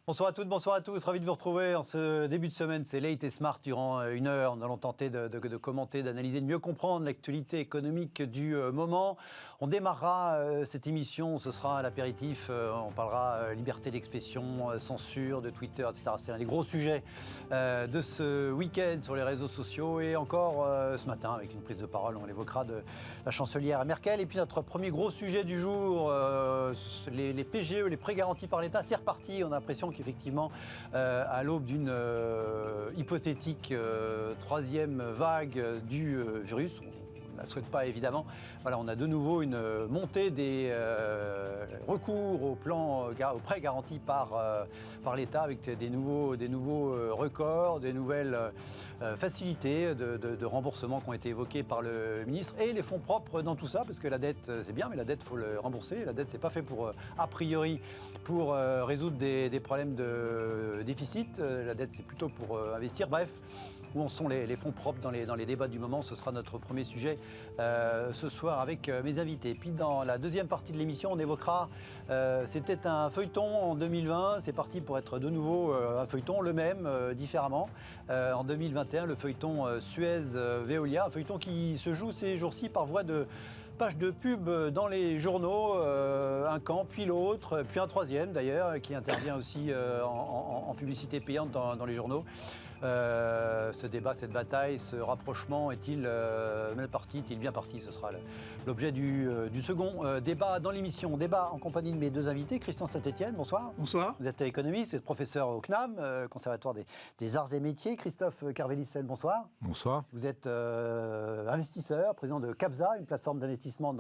Bonsoir à toutes, bonsoir à tous. Ravi de vous retrouver en ce début de semaine. C'est Late et Smart durant une heure. Nous allons tenter de commenter, d'analyser, de mieux comprendre l'actualité économique du moment. On démarrera cette émission. Ce sera à l'apéritif. On parlera liberté d'expression, censure de Twitter, etc. C'est un des gros sujets de ce week-end sur les réseaux sociaux. Et encore ce matin, avec une prise de parole, on évoquera de la chancelière Merkel. Et puis notre premier gros sujet du jour, les PGE, les prêts garantis par l'État. C'est reparti. On a l'impression qu'effectivement, à l'aube d'une hypothétique troisième vague du virus, on ne la souhaite pas évidemment, voilà, on a de nouveau une montée des recours aux prêts garantis par l'État avec des nouveaux records, des nouvelles facilités de remboursement qui ont été évoquées par le ministre et les fonds propres dans tout ça, parce que la dette c'est bien, mais la dette il faut le rembourser. La dette c'est pas fait pour a priori pour résoudre des problèmes de déficit. La dette c'est plutôt pour investir. Bref, où en sont les fonds propres dans les débats du moment. Ce sera notre premier sujet ce soir avec mes invités. Et puis dans la deuxième partie de l'émission, on évoquera, c'était un feuilleton en 2020, c'est parti pour être de nouveau un feuilleton, le même, différemment. En 2021, le feuilleton Suez-Veolia, un feuilleton qui se joue ces jours-ci par voie de page de pub dans les journaux, un camp, puis l'autre, puis un troisième d'ailleurs, qui intervient aussi en publicité payante dans les journaux. Ce débat, cette bataille, ce rapprochement est-il mal parti, est-il bien parti? Ce sera l'objet du second débat dans l'émission. Débat en compagnie de mes deux invités. Christian Saint-Etienne, bonsoir. Bonsoir. Vous êtes économiste, vous êtes professeur au CNAM, Conservatoire des Arts et Métiers. Christophe Carvélissen, bonsoir. Bonsoir. Vous êtes investisseur, président de CAPSA, une plateforme d'investissement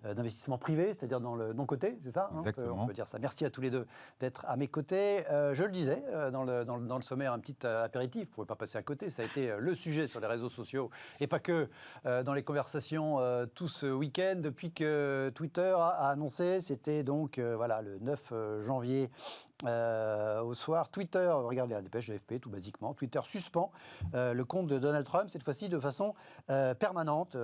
d'investissement privé, c'est-à-dire dans le non-coté, c'est ça, hein? On peut dire ça. Merci à tous les deux d'être à mes côtés. Je le disais dans le sommaire, un petit apéritif. Vous ne pouvez pas passer à côté, ça a été le sujet sur les réseaux sociaux et pas que dans les conversations tout ce week-end depuis que Twitter a annoncé, c'était donc voilà, le 9 janvier au soir, Twitter, regardez la dépêche de l'AFP tout basiquement, Twitter suspend le compte de Donald Trump, cette fois-ci de façon permanente.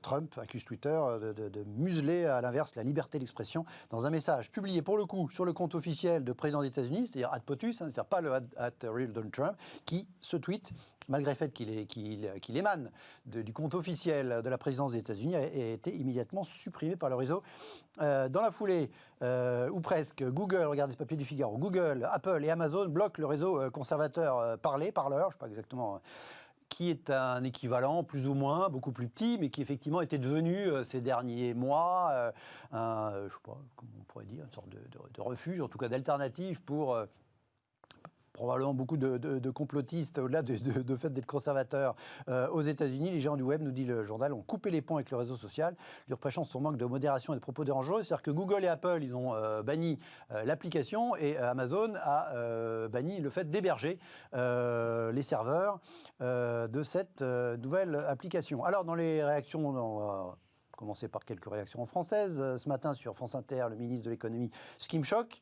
Trump accuse Twitter de museler à l'inverse la liberté d'expression dans un message publié pour le coup sur le compte officiel de président des États-Unis, c'est-à-dire @POTUS, c'est-à-dire pas le @real Donald Trump, qui ce tweet, malgré le fait qu'il émane du compte officiel de la présidence des États-Unis, a été immédiatement supprimé par le réseau. Dans la foulée, ou presque, Google, regardez ce papier du Figaro, Google, Apple et Amazon bloquent le réseau conservateur Parler, Parler, je ne sais pas exactement, qui est un équivalent plus ou moins, beaucoup plus petit, mais qui effectivement était devenu ces derniers mois, je ne sais pas comment on pourrait dire, une sorte de refuge, en tout cas d'alternative pour probablement beaucoup de complotistes, au-delà de fait d'être conservateurs aux États-Unis. Les géants du web, nous dit le journal, ont coupé les ponts avec le réseau social, lui reprochant son manque de modération et de propos dérangeants. C'est-à-dire que Google et Apple, ils ont banni l'application et Amazon a banni le fait d'héberger les serveurs de cette nouvelle application. Alors, dans les réactions, on va commencer par quelques réactions françaises. Ce matin, sur France Inter, le ministre de l'économie, ce qui me choque,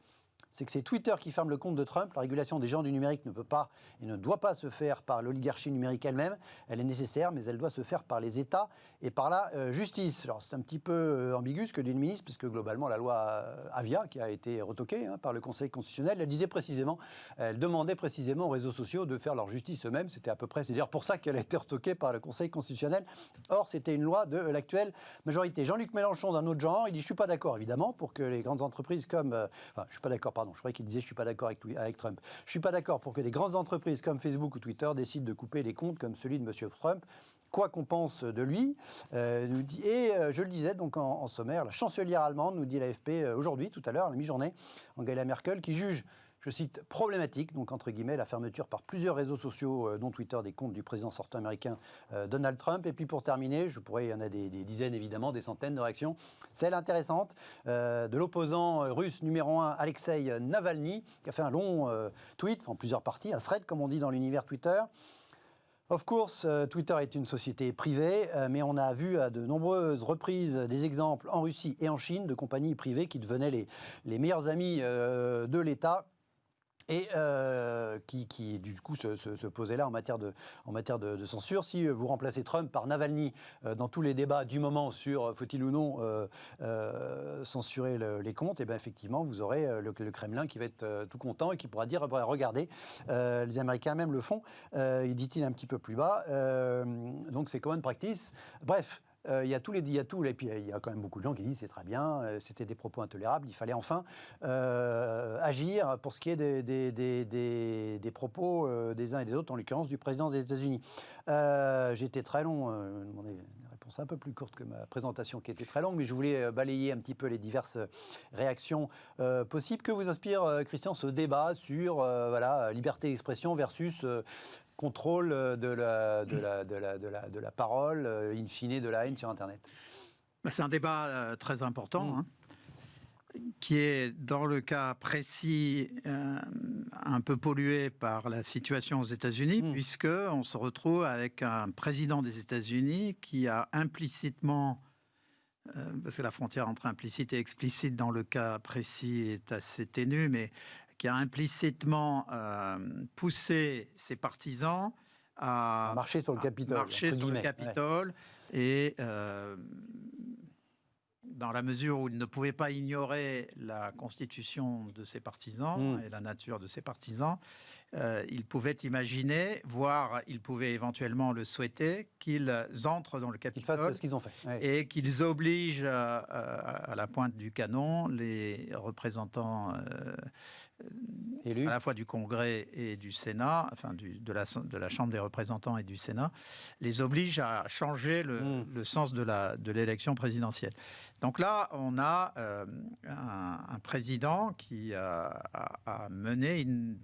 c'est que c'est Twitter qui ferme le compte de Trump. La régulation des géants du numérique ne peut pas et ne doit pas se faire par l'oligarchie numérique elle-même. Elle est nécessaire, mais elle doit se faire par les États et par la justice. Alors c'est un petit peu ambigu ce que dit le ministre, puisque globalement la loi Avia, qui a été retoquée par le Conseil constitutionnel, elle disait précisément, elle demandait précisément aux réseaux sociaux de faire leur justice eux-mêmes. C'était à peu près, c'est d'ailleurs pour ça qu'elle a été retoquée par le Conseil constitutionnel. Or, c'était une loi de l'actuelle majorité. Jean-Luc Mélenchon, d'un autre genre, il dit « je suis pas d'accord, évidemment, pour que les grandes entreprises comme... Enfin, je suis pas d'accord, pardon, je croyais qu'il disait « je suis pas d'accord avec Trump ». Je suis pas d'accord pour que des grandes entreprises comme Facebook ou Twitter décident de couper les comptes comme celui de M. Trump, quoi qu'on pense de lui. Je le disais donc en sommaire, la chancelière allemande, nous dit l'AFP aujourd'hui, tout à l'heure, à la mi-journée, Angela Merkel, qui juge, je cite, problématique, donc entre guillemets, la fermeture par plusieurs réseaux sociaux, dont Twitter, des comptes du président sortant américain Donald Trump. Et puis pour terminer, il y en a des dizaines évidemment, des centaines de réactions. Celle intéressante de l'opposant russe numéro 1, Alexei Navalny, qui a fait un long tweet, en plusieurs parties, un thread comme on dit dans l'univers Twitter. Of course, Twitter est une société privée, mais on a vu à de nombreuses reprises des exemples en Russie et en Chine de compagnies privées qui devenaient les meilleurs amis de l'État et qui du coup se posait là en matière de censure. Si vous remplacez Trump par Navalny dans tous les débats du moment sur faut-il ou non censurer les comptes, et bien effectivement vous aurez le Kremlin qui va être tout content et qui pourra dire regardez, les Américains même le font, dit-il un petit peu plus bas. Donc c'est common practice. Bref. Il y a tout, et puis il y a quand même beaucoup de gens qui disent c'est très bien, c'était des propos intolérables, il fallait enfin agir pour ce qui est des propos des uns et des autres, en l'occurrence du président des États-Unis. J'étais très long, demandé une réponse un peu plus courte que ma présentation qui était très longue, mais je voulais balayer un petit peu les diverses réactions possibles. Que vous inspire, Christian, ce débat sur liberté d'expression versus contrôle de la parole, in fine de la haine sur Internet? C'est un débat très important, qui est, dans le cas précis, un peu pollué par la situation aux États-Unis, puisqu'on se retrouve avec un président des États-Unis qui a implicitement, parce que la frontière entre implicite et explicite dans le cas précis est assez ténue, mais qui a implicitement poussé ses partisans à marcher sur le Capitole, et dans la mesure où il ne pouvait pas ignorer la constitution de ses partisans et la nature de ses partisans, il pouvait imaginer, voire il pouvait éventuellement le souhaiter, qu'ils entrent dans le Capitole. Qu'ils fassent ce qu'ils ont fait. Et qu'ils obligent à la pointe du canon les représentants élus, à la fois du Congrès et du Sénat, enfin de la Chambre des représentants et du Sénat, les obligent à changer le sens de l'élection présidentielle. Donc là, on a un président qui a mené une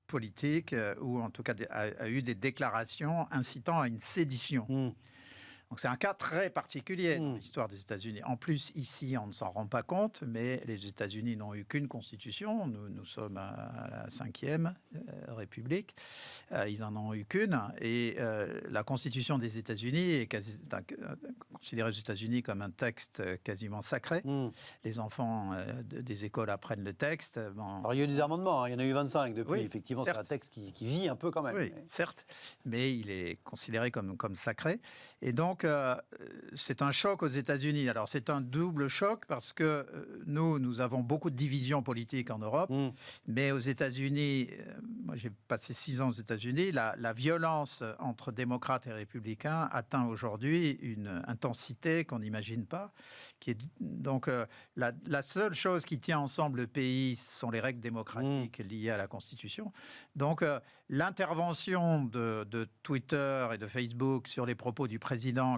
politique, ou en tout cas a eu des déclarations incitant à une sédition. Donc c'est un cas très particulier dans l'histoire des États-Unis. En plus, ici, on ne s'en rend pas compte, mais les États-Unis n'ont eu qu'une constitution. Nous sommes à la 5e République. Ils n'en ont eu qu'une. Et la constitution des États-Unis est considérée aux États-Unis comme un texte quasiment sacré. Les enfants des écoles apprennent le texte. Bon. Alors, il y a eu des amendements, il y en a eu 25 depuis. Oui, effectivement, c'est un texte qui vit un peu quand même. Oui, certes, mais il est considéré comme sacré. Et donc, c'est un choc aux États-Unis. Alors, c'est un double choc parce que nous avons beaucoup de divisions politiques en Europe, mais aux États-Unis, moi j'ai passé 6 ans aux États-Unis, la violence entre démocrates et républicains atteint aujourd'hui une intensité qu'on n'imagine pas. Donc, la seule chose qui tient ensemble le pays, ce sont les règles démocratiques liées à la Constitution. Donc, l'intervention de Twitter et de Facebook sur les propos du président,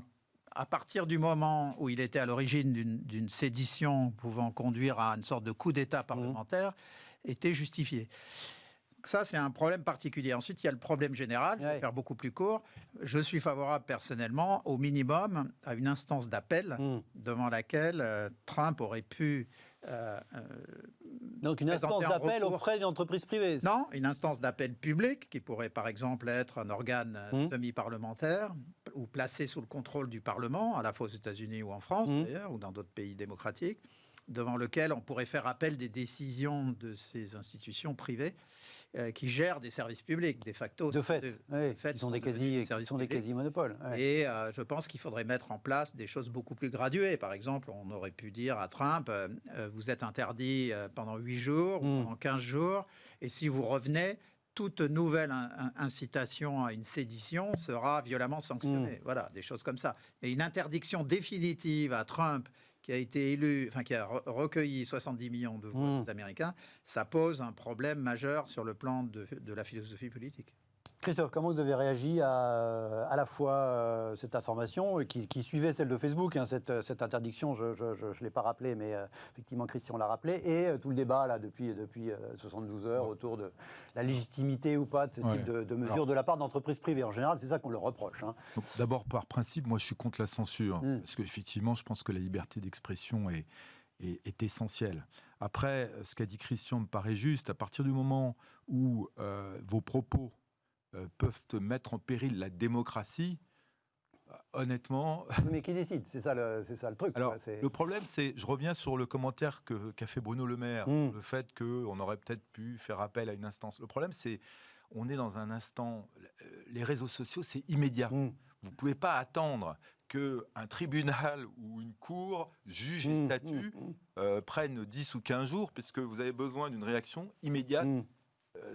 à partir du moment où il était à l'origine d'une sédition pouvant conduire à une sorte de coup d'État parlementaire, était justifiée. Ça, c'est un problème particulier. Ensuite, il y a le problème général. Je vais faire beaucoup plus court. Je suis favorable personnellement, au minimum, à une instance d'appel devant laquelle Trump aurait pu... Donc une instance d'appel auprès d'une entreprise privée? Non, une instance d'appel publique qui pourrait par exemple être un organe semi-parlementaire ou placé sous le contrôle du Parlement, à la fois aux États-Unis ou en France d'ailleurs, ou dans d'autres pays démocratiques, devant lequel on pourrait faire appel des décisions de ces institutions privées qui gèrent des services publics, de facto. De fait, ils sont des quasi-monopoles. Et je pense qu'il faudrait mettre en place des choses beaucoup plus graduées. Par exemple, on aurait pu dire à Trump, vous êtes interdit pendant 8 jours, ou pendant 15 jours, et si vous revenez, toute nouvelle incitation à une sédition sera violemment sanctionnée. Voilà, des choses comme ça. Et une interdiction définitive à Trump, qui a été élu, enfin qui a recueilli 70 millions de voix américains, ça pose un problème majeur sur le plan de la philosophie politique. Christophe, comment vous avez réagi à la fois cette information qui suivait celle de Facebook, cette interdiction, je ne l'ai pas rappelé, mais effectivement Christian l'a rappelé, et tout le débat là, depuis 72 heures autour de la légitimité ou pas de ce type de mesures de la part d'entreprises privées. En général, c'est ça qu'on leur reproche. D'abord, par principe, moi je suis contre la censure, parce qu'effectivement, je pense que la liberté d'expression est essentielle. Après, ce qu'a dit Christian me paraît juste. À partir du moment où vos propos peuvent mettre en péril la démocratie, Honnêtement... Mais qui décide? C'est ça le truc. Alors, le problème, c'est, je reviens sur le commentaire qu'a fait Bruno Le Maire, le fait qu'on aurait peut-être pu faire appel à une instance. Le problème, c'est, on est dans un instant, les réseaux sociaux, c'est immédiat. Vous ne pouvez pas attendre qu'un tribunal ou une cour juge et statue prennent 10 ou 15 jours, puisque vous avez besoin d'une réaction immédiate.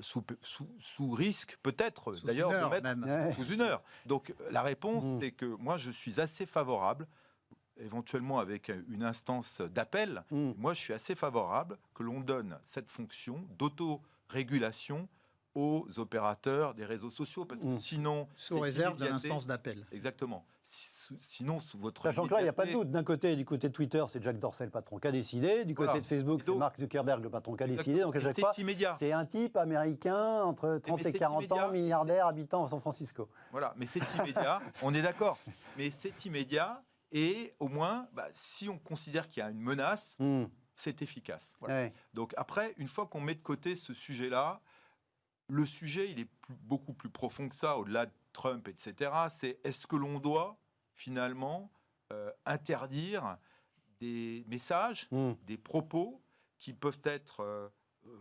Sous risque, peut-être, d'ailleurs, de mettre sous une heure. Donc, la réponse, c'est que moi, je suis assez favorable, éventuellement avec une instance d'appel, moi, je suis assez favorable que l'on donne cette fonction d'autorégulation aux opérateurs des réseaux sociaux, parce que sinon... Sous réserve de l'instance d'appel. Exactement. Sinon, sous votre... Sachant que là, il n'y a pas de doute. D'un côté, du côté de Twitter, c'est Jack Dorsey, le patron, qui a décidé. Du côté de Facebook, c'est Mark Zuckerberg, le patron, qui a décidé. Donc, à chaque fois, c'est un type américain, entre 30 et 40 ans, milliardaire, habitant à San Francisco. Voilà, mais c'est immédiat, on est d'accord. Mais c'est immédiat, et au moins, si on considère qu'il y a une menace, c'est efficace. Voilà. Ouais. Donc après, une fois qu'on met de côté ce sujet-là, le sujet, il est beaucoup plus profond que ça, au-delà de Trump, etc. C'est est-ce que l'on doit, finalement, interdire des messages, des propos qui peuvent être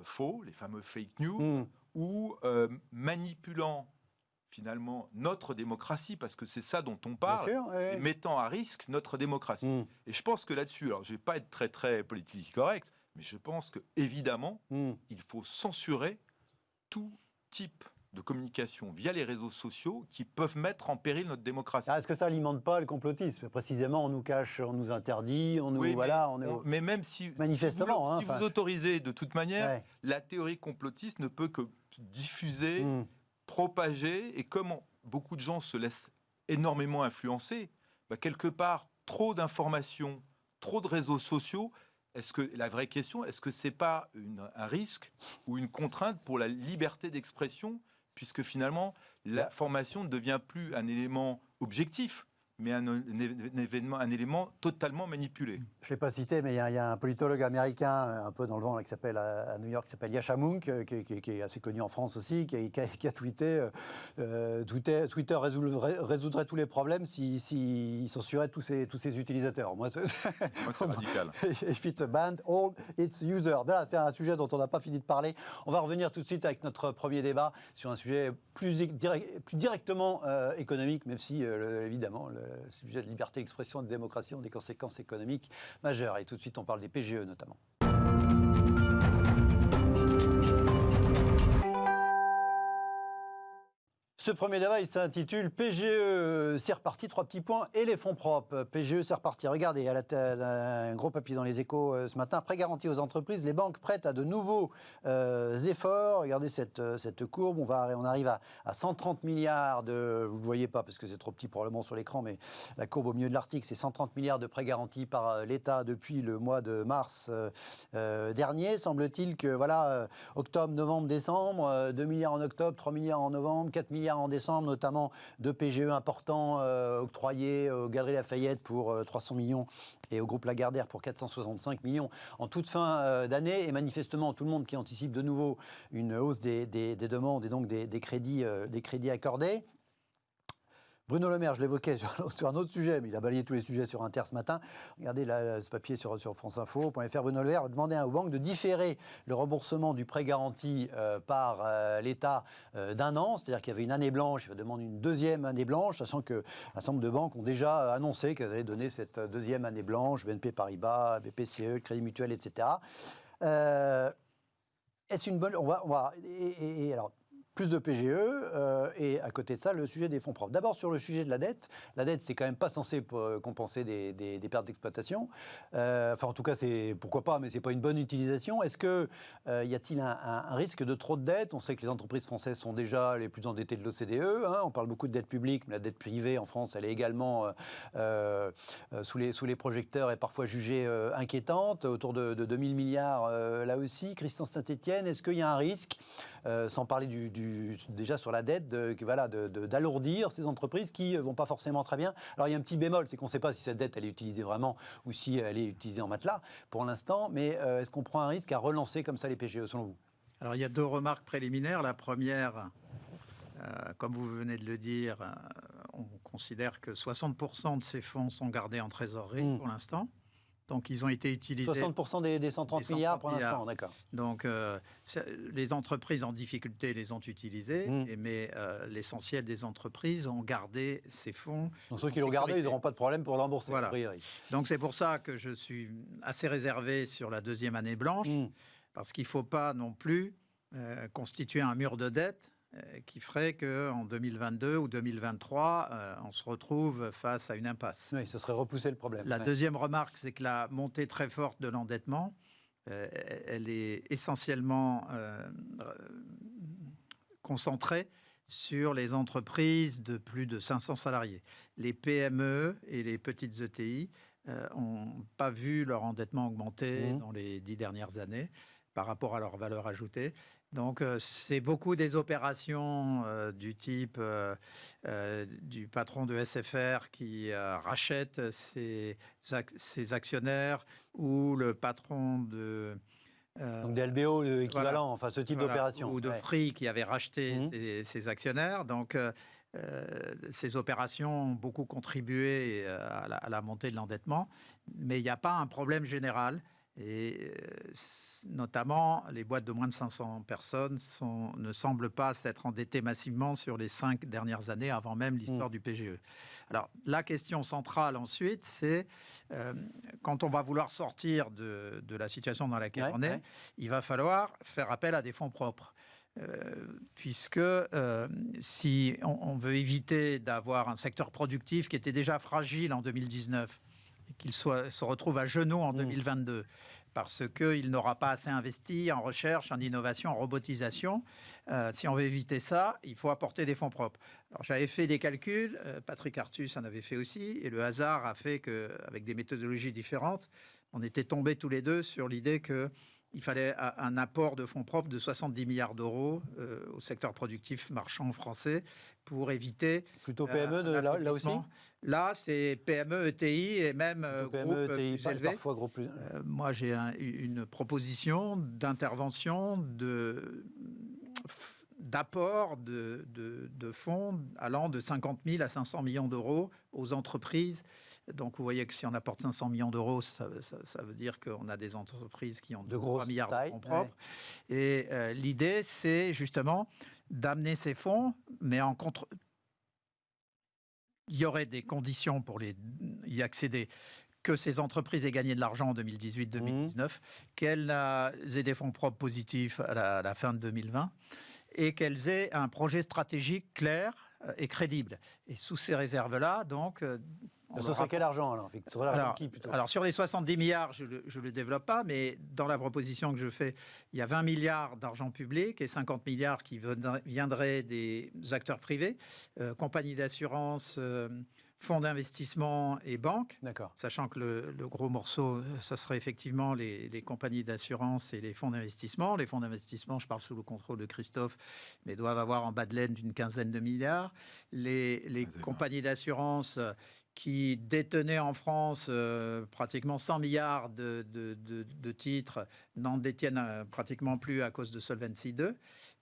faux, les fameux fake news, ou manipulant, finalement, notre démocratie, parce que c'est ça dont on parle, et mettant à risque notre démocratie. Et je pense que là-dessus, alors je ne vais pas être très, très politique correct, mais je pense qu'évidemment, il faut censurer tout type de communication via les réseaux sociaux qui peuvent mettre en péril notre démocratie. Est-ce que ça alimente pas le complotisme? Précisément, on nous cache, on nous interdit, on nous... mais même si, manifestement, si vous autorisez de toute manière, la théorie complotiste ne peut que diffuser, propager, et comme beaucoup de gens se laissent énormément influencer, quelque part, trop d'informations, trop de réseaux sociaux. La vraie question, est-ce que ce n'est pas un risque ou une contrainte pour la liberté d'expression, puisque finalement, l'information ne devient plus un élément objectif, mais un élément totalement manipulé. Je ne l'ai pas cité, mais il y a un politologue américain, un peu dans le vent, là, qui s'appelle à New York, qui s'appelle Yascha Mounk, qui est assez connu en France aussi, qui a tweeté Twitter résoudrait tous les problèmes s'il censurait tous ses utilisateurs. Moi, c'est radical. If it banned all its users. Là, c'est un sujet dont on n'a pas fini de parler. On va revenir tout de suite avec notre premier débat sur un sujet plus directement économique, même si, évidemment, le sujet de liberté d'expression et de démocratie ont des conséquences économiques majeures. Et tout de suite, on parle des PGE notamment. Ce premier débat, il s'intitule PGE, c'est reparti, 3 petits points, et les fonds propres. PGE, c'est reparti. Regardez, un gros papier dans les Échos ce matin. Prêt garanti aux entreprises, les banques prêtent à de nouveaux efforts. Regardez cette courbe, on arrive à 130 milliards de... Vous ne voyez pas parce que c'est trop petit probablement sur l'écran, mais la courbe au milieu de l'article, c'est 130 milliards de prêts garantis par l'État depuis le mois de mars dernier. Semble-t-il que, octobre, novembre, décembre, 2 milliards en octobre, 3 milliards en novembre, 4 milliards en décembre, notamment de PGE importants octroyés aux Galeries Lafayette pour 300 millions et au groupe Lagardère pour 465 millions en toute fin d'année. Et manifestement, tout le monde qui anticipe de nouveau une hausse des demandes et donc des crédits accordés. Bruno Le Maire, je l'évoquais sur un autre sujet, mais il a balayé tous les sujets sur Inter ce matin. Regardez ce papier sur franceinfo.fr. Bruno Le Maire a demandé aux banques de différer le remboursement du prêt garanti par l'État d'un an. C'est-à-dire qu'il y avait une année blanche, il va demander une deuxième année blanche, sachant qu'un certain nombre de banques ont déjà annoncé qu'elles allaient donner cette deuxième année blanche, BNP Paribas, BPCE, Crédit Mutuel, etc. Est-ce une bonne... alors, plus de PGE, et à côté de ça, le sujet des fonds propres. D'abord, sur le sujet de la dette, c'est quand même pas censé compenser des pertes d'exploitation. En tout cas, pourquoi pas, mais c'est pas une bonne utilisation. Est-ce que y a-t-il un risque de trop de dette? On sait que les entreprises françaises sont déjà les plus endettées de l'OCDE. On parle beaucoup de dette publique, mais la dette privée en France, elle est également sous les projecteurs et parfois jugée inquiétante, autour de 2000 milliards là aussi. Christian Saint-Etienne, est-ce qu'il y a un risque, sans parler déjà sur la dette, d'alourdir ces entreprises qui ne vont pas forcément très bien? Alors il y a un petit bémol, c'est qu'on ne sait pas si cette dette elle est utilisée vraiment ou si elle est utilisée en matelas pour l'instant, mais est-ce qu'on prend un risque à relancer comme ça les PGE selon vous? Alors il y a 2 remarques préliminaires. La première, comme vous venez de le dire, on considère que 60% de ces fonds sont gardés en trésorerie pour l'instant. Donc, ils ont été utilisés... 60% des 130 milliards pour l'instant, d'accord. Donc, les entreprises en difficulté les ont utilisés, mais l'essentiel des entreprises ont gardé ces fonds. Donc, ceux qui l'ont gardé, ils n'auront pas de problème pour le rembourser, voilà. a priori. Donc, c'est pour ça que je suis assez réservé sur la deuxième année blanche, parce qu'il ne faut pas non plus constituer un mur de dette qui ferait qu'en 2022 ou 2023, on se retrouve face à une impasse. Oui, ce serait repousser le problème. La deuxième remarque, c'est que la montée très forte de l'endettement, elle est essentiellement concentrée sur les entreprises de plus de 500 salariés. Les PME et les petites ETI n'ont pas vu leur endettement augmenter dans les 10 dernières années par rapport à leur valeur ajoutée. Donc, c'est beaucoup des opérations du type du patron de SFR qui rachète ses actionnaires ou le patron de... donc des LBO équivalents, enfin ce type d'opération. Ou de Free qui avait racheté ses actionnaires. Donc, ces opérations ont beaucoup contribué à la montée de l'endettement. Mais il n'y a pas un problème général. Et notamment, les boîtes de moins de 500 personnes ne semblent pas s'être endettées massivement sur les 5 dernières années, avant même l'histoire du PGE. Alors, la question centrale ensuite, c'est quand on va vouloir sortir de la situation dans laquelle on est, il va falloir faire appel à des fonds propres. Puisque si on veut éviter d'avoir un secteur productif qui était déjà fragile en 2019, et qu'il se retrouve à genoux en 2022, parce qu'il n'aura pas assez investi en recherche, en innovation, en robotisation. Si on veut éviter ça, il faut apporter des fonds propres. Alors, j'avais fait des calculs, Patrick Artus en avait fait aussi, et le hasard a fait qu'avec des méthodologies différentes, on était tombés tous les deux sur l'idée qu'il fallait un apport de fonds propres de 70 milliards d'euros au secteur productif marchand français pour éviter... Plutôt PME là aussi. Là, c'est PME, ETI et même groupe ETI, plus élevé. Parfois gros plus... moi, j'ai une proposition d'intervention d'apport de fonds allant de 50 000 à 500 millions d'euros aux entreprises. Donc, vous voyez que si on apporte 500 millions d'euros, ça veut dire qu'on a des entreprises qui ont de 3 milliards de fonds propres. Et l'idée, c'est justement d'amener ces fonds, mais en contre... Il y aurait des conditions pour y accéder, que ces entreprises aient gagné de l'argent en 2018-2019, qu'elles aient des fonds propres positifs à la fin de 2020 et qu'elles aient un projet stratégique clair et crédible. Et sous ces réserves-là, donc... Ce serait quel argent alors? Alors sur les 70 milliards, je ne le développe pas, mais dans la proposition que je fais, il y a 20 milliards d'argent public et 50 milliards qui viendraient des acteurs privés, compagnies d'assurance, fonds d'investissement et banques. Sachant que le gros morceau, ça serait effectivement les compagnies d'assurance et les fonds d'investissement. Les fonds d'investissement, je parle sous le contrôle de Christophe, mais doivent avoir en bas de laine d'une quinzaine de milliards. Les compagnies d'assurance qui détenaient en France pratiquement 100 milliards de titres, n'en détiennent pratiquement plus à cause de Solvency II.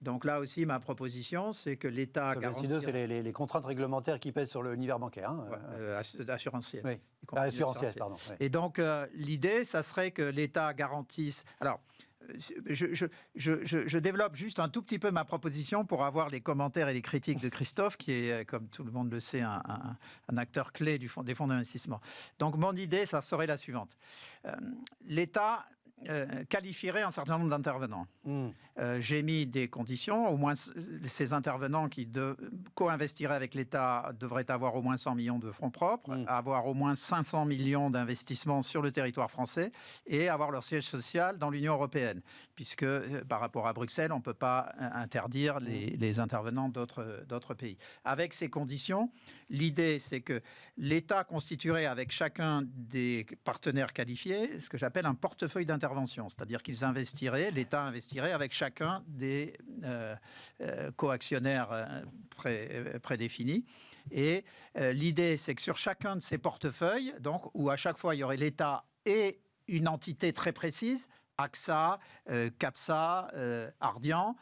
Donc là aussi, ma proposition, c'est que l'État garantisse... Solvency II, c'est les contraintes réglementaires qui pèsent sur l'univers bancaire. Assurantiel. Oui, assurantiel, pardon. Oui. Et donc, l'idée, ça serait que l'État garantisse... Alors, je développe juste un tout petit peu ma proposition pour avoir les commentaires et les critiques de Christophe, qui est, comme tout le monde le sait, un acteur clé des fonds d'investissement. Donc, mon idée, ça serait la suivante. L'État qualifierait un certain nombre d'intervenants. J'ai mis des conditions. Au moins, ces intervenants qui co-investiraient avec l'État devraient avoir au moins 100 millions de fonds propres, avoir au moins 500 millions d'investissements sur le territoire français et avoir leur siège social dans l'Union européenne. Puisque, par rapport à Bruxelles, on ne peut pas interdire les intervenants d'autres pays. Avec ces conditions, l'idée, c'est que l'État constituerait avec chacun des partenaires qualifiés ce que j'appelle un portefeuille d'intervention. C'est-à-dire qu'ils investiraient, l'État investirait avec chacun des coactionnaires prédéfinis. Et l'idée, c'est que sur chacun de ces portefeuilles, donc, où à chaque fois il y aurait l'État et une entité très précise, AXA, CAPSA, Ardian,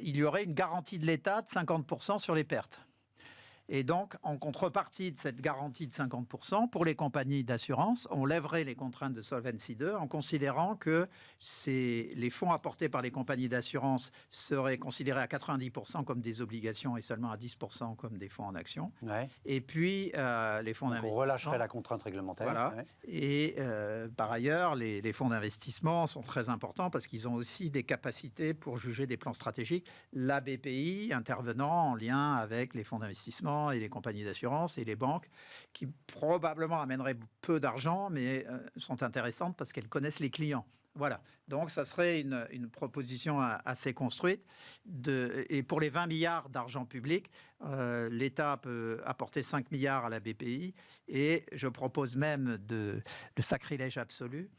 il y aurait une garantie de l'État de 50% sur les pertes. Et donc, en contrepartie de cette garantie de 50%, pour les compagnies d'assurance, on lèverait les contraintes de Solvency II en considérant que les fonds apportés par les compagnies d'assurance seraient considérés à 90% comme des obligations et seulement à 10% comme des fonds en actions. Ouais. Et puis, les fonds d'investissement... On relâcherait la contrainte réglementaire. Voilà. Ouais. Et par ailleurs, les fonds d'investissement sont très importants parce qu'ils ont aussi des capacités pour juger des plans stratégiques. La BPI intervenant en lien avec les fonds d'investissement et les compagnies d'assurance et les banques qui probablement amèneraient peu d'argent mais sont intéressantes parce qu'elles connaissent les clients. Voilà, donc ça serait une proposition assez construite. Et pour les 20 milliards d'argent public, l'État peut apporter 5 milliards à la BPI et je propose même le sacrilège absolu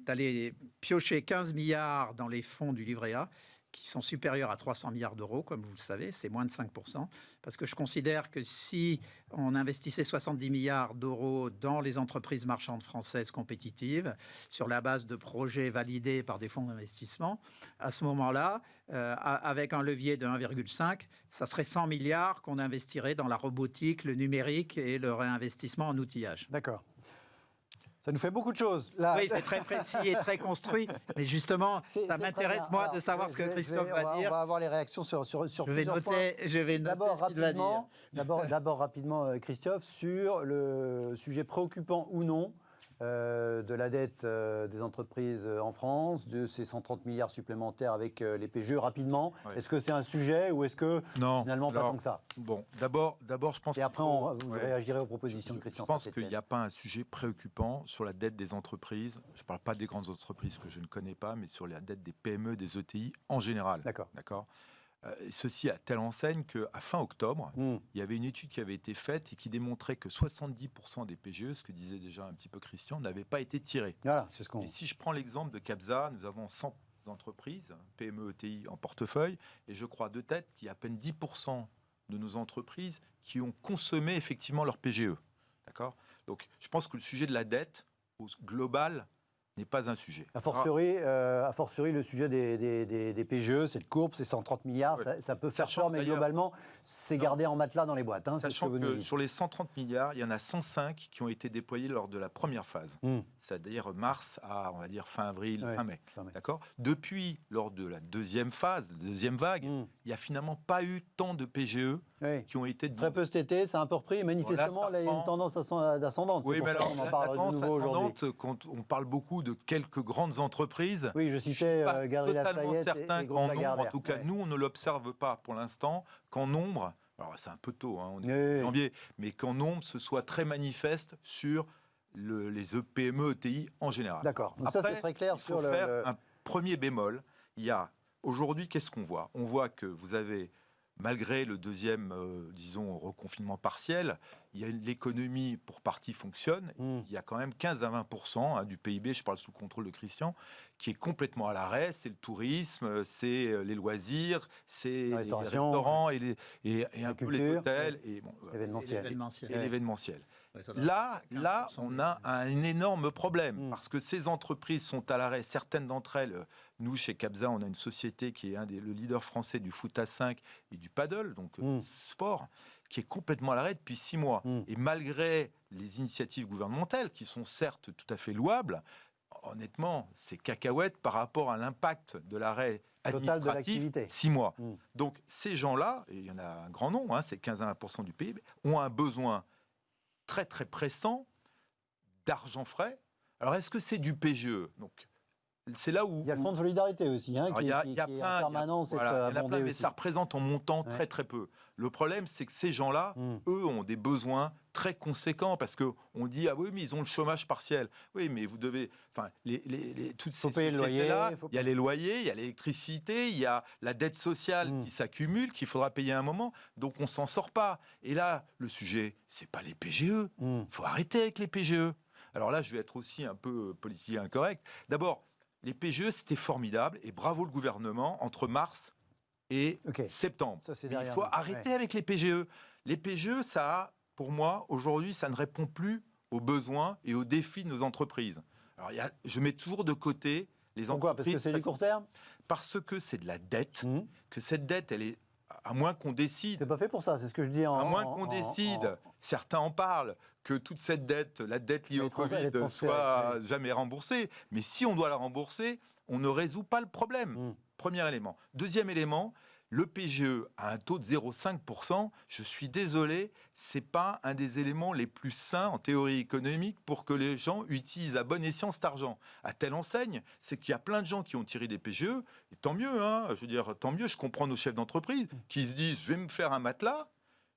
d'aller piocher 15 milliards dans les fonds du livret A qui sont supérieurs à 300 milliards d'euros, comme vous le savez, c'est moins de 5%, parce que je considère que si on investissait 70 milliards d'euros dans les entreprises marchandes françaises compétitives, sur la base de projets validés par des fonds d'investissement, à ce moment-là, avec un levier de 1,5, ça serait 100 milliards qu'on investirait dans la robotique, le numérique et le réinvestissement en outillage. D'accord. Ça nous fait beaucoup de choses. Là. Oui, c'est très précis et très construit. Mais justement, ça m'intéresse, moi, de savoir ce que Christophe va dire. On va avoir les réactions sur je vais noter ce qu'il va dire. D'abord, rapidement, Christophe, sur le sujet préoccupant ou non de la dette des entreprises en France, de ces 130 milliards supplémentaires avec les PGE, rapidement. Oui. Est-ce que c'est un sujet ou est-ce que finalement pas tant que ça? Bon, d'abord, je pense. Et après, vous réagirez aux propositions de Christian. Je pense qu'il n'y a pas un sujet préoccupant sur la dette des entreprises. Je ne parle pas des grandes entreprises que je ne connais pas, mais sur la dette des PME, des ETI en général. D'accord. Ceci à telle enseigne qu'à fin octobre, il y avait une étude qui avait été faite et qui démontrait que 70% des PGE, ce que disait déjà un petit peu Christian, n'avaient pas été tirés. Voilà, c'est ce qu'on... Et si je prends l'exemple de Capza, nous avons 100 entreprises, PME, ETI en portefeuille, et je crois de tête qu'il y a à peine 10% de nos entreprises qui ont consommé effectivement leur PGE. D'accord ? Donc je pense que le sujet de la dette, au global, n'est pas un sujet. A fortiori, le sujet des PGE, cette courbe, c'est 130 milliards, ouais. ça peut faire peur, mais globalement, c'est gardé en matelas dans les boîtes. Hein, sachant que sur les 130 milliards, il y en a 105 qui ont été déployés lors de la première phase, c'est-à-dire mars à, on va dire, fin avril, fin mai. D'accord ? Depuis, lors de la deuxième phase, deuxième vague, il n'y a finalement pas eu tant de PGE qui ont été... Très peu cet été, ça a un peu repris, manifestement, là, il y a une tendance ascendante. Oui, mais alors, la tendance ascendante, quand on parle beaucoup de quelques grandes entreprises. Oui, je citais Galeries totalement Lafayette certain qu'en nombre, en tout cas, nous, on ne l'observe pas pour l'instant, qu'en nombre, alors c'est un peu tôt, hein, on est en janvier, mais qu'en nombre, ce soit très manifeste sur les PME, ETI en général. D'accord, donc après, ça c'est très clair. Il faut faire un premier bémol. Il y a, aujourd'hui, qu'est-ce qu'on voit ? On voit que vous avez... Malgré le deuxième, disons, reconfinement partiel, l'économie, pour partie, fonctionne. Il y a quand même 15 à 20% du PIB, je parle sous contrôle de Christian, qui est complètement à l'arrêt. C'est le tourisme, c'est les loisirs, c'est les restaurants et un peu les hôtels. Et l'événementiel. Là, on a un énorme problème, parce que ces entreprises sont à l'arrêt. Certaines d'entre elles... Nous, chez Capza, on a une société qui est le leader français du foot à 5 et du paddle, donc sport, qui est complètement à l'arrêt depuis 6 mois. Et malgré les initiatives gouvernementales, qui sont certes tout à fait louables, honnêtement, c'est cacahuète par rapport à l'impact de l'arrêt administratif, 6 mois. Donc ces gens-là, et il y en a un grand nombre, c'est 15 à 20% du PIB, ont un besoin très très pressant d'argent frais. Alors est-ce que c'est du PGE ? Donc, c'est là où... Il y a le fonds de solidarité aussi, hein, qui est en permanence abondé, mais ça représente en montant très très peu. Le problème, c'est que ces gens-là, eux, ont des besoins très conséquents, parce qu'on dit, ah oui, mais ils ont le chômage partiel. Oui, mais vous devez... Enfin, toutes ces sociétés-là, il y a les loyers, il y a l'électricité, il y a la dette sociale qui s'accumule, qu'il faudra payer à un moment, donc on ne s'en sort pas. Et là, le sujet, c'est pas les PGE. Il faut arrêter avec les PGE. Alors là, je vais être aussi un peu politiquement incorrect. D'abord, les PGE, c'était formidable, et bravo le gouvernement, entre mars et septembre. Il faut arrêter avec les PGE. Les PGE, ça, pour moi, aujourd'hui, ça ne répond plus aux besoins et aux défis de nos entreprises. Alors, je mets toujours de côté les entreprises... Pourquoi ? Parce que c'est du court terme ? Parce que c'est de la dette, que cette dette, elle est à moins qu'on décide... C'est pas fait pour ça, c'est ce que je dis à moins qu'on décide, certains en parlent, que toute cette dette, la dette liée au Covid, soit jamais remboursée. Mais si on doit la rembourser, on ne résout pas le problème. Premier élément. Deuxième élément, le PGE a un taux de 0,5%. Je suis désolé, ce n'est pas un des éléments les plus sains en théorie économique pour que les gens utilisent à bon escient cet argent. À telle enseigne, c'est qu'il y a plein de gens qui ont tiré des PGE, et tant mieux, hein, je veux dire, tant mieux, je comprends nos chefs d'entreprise qui se disent, je vais me faire un matelas,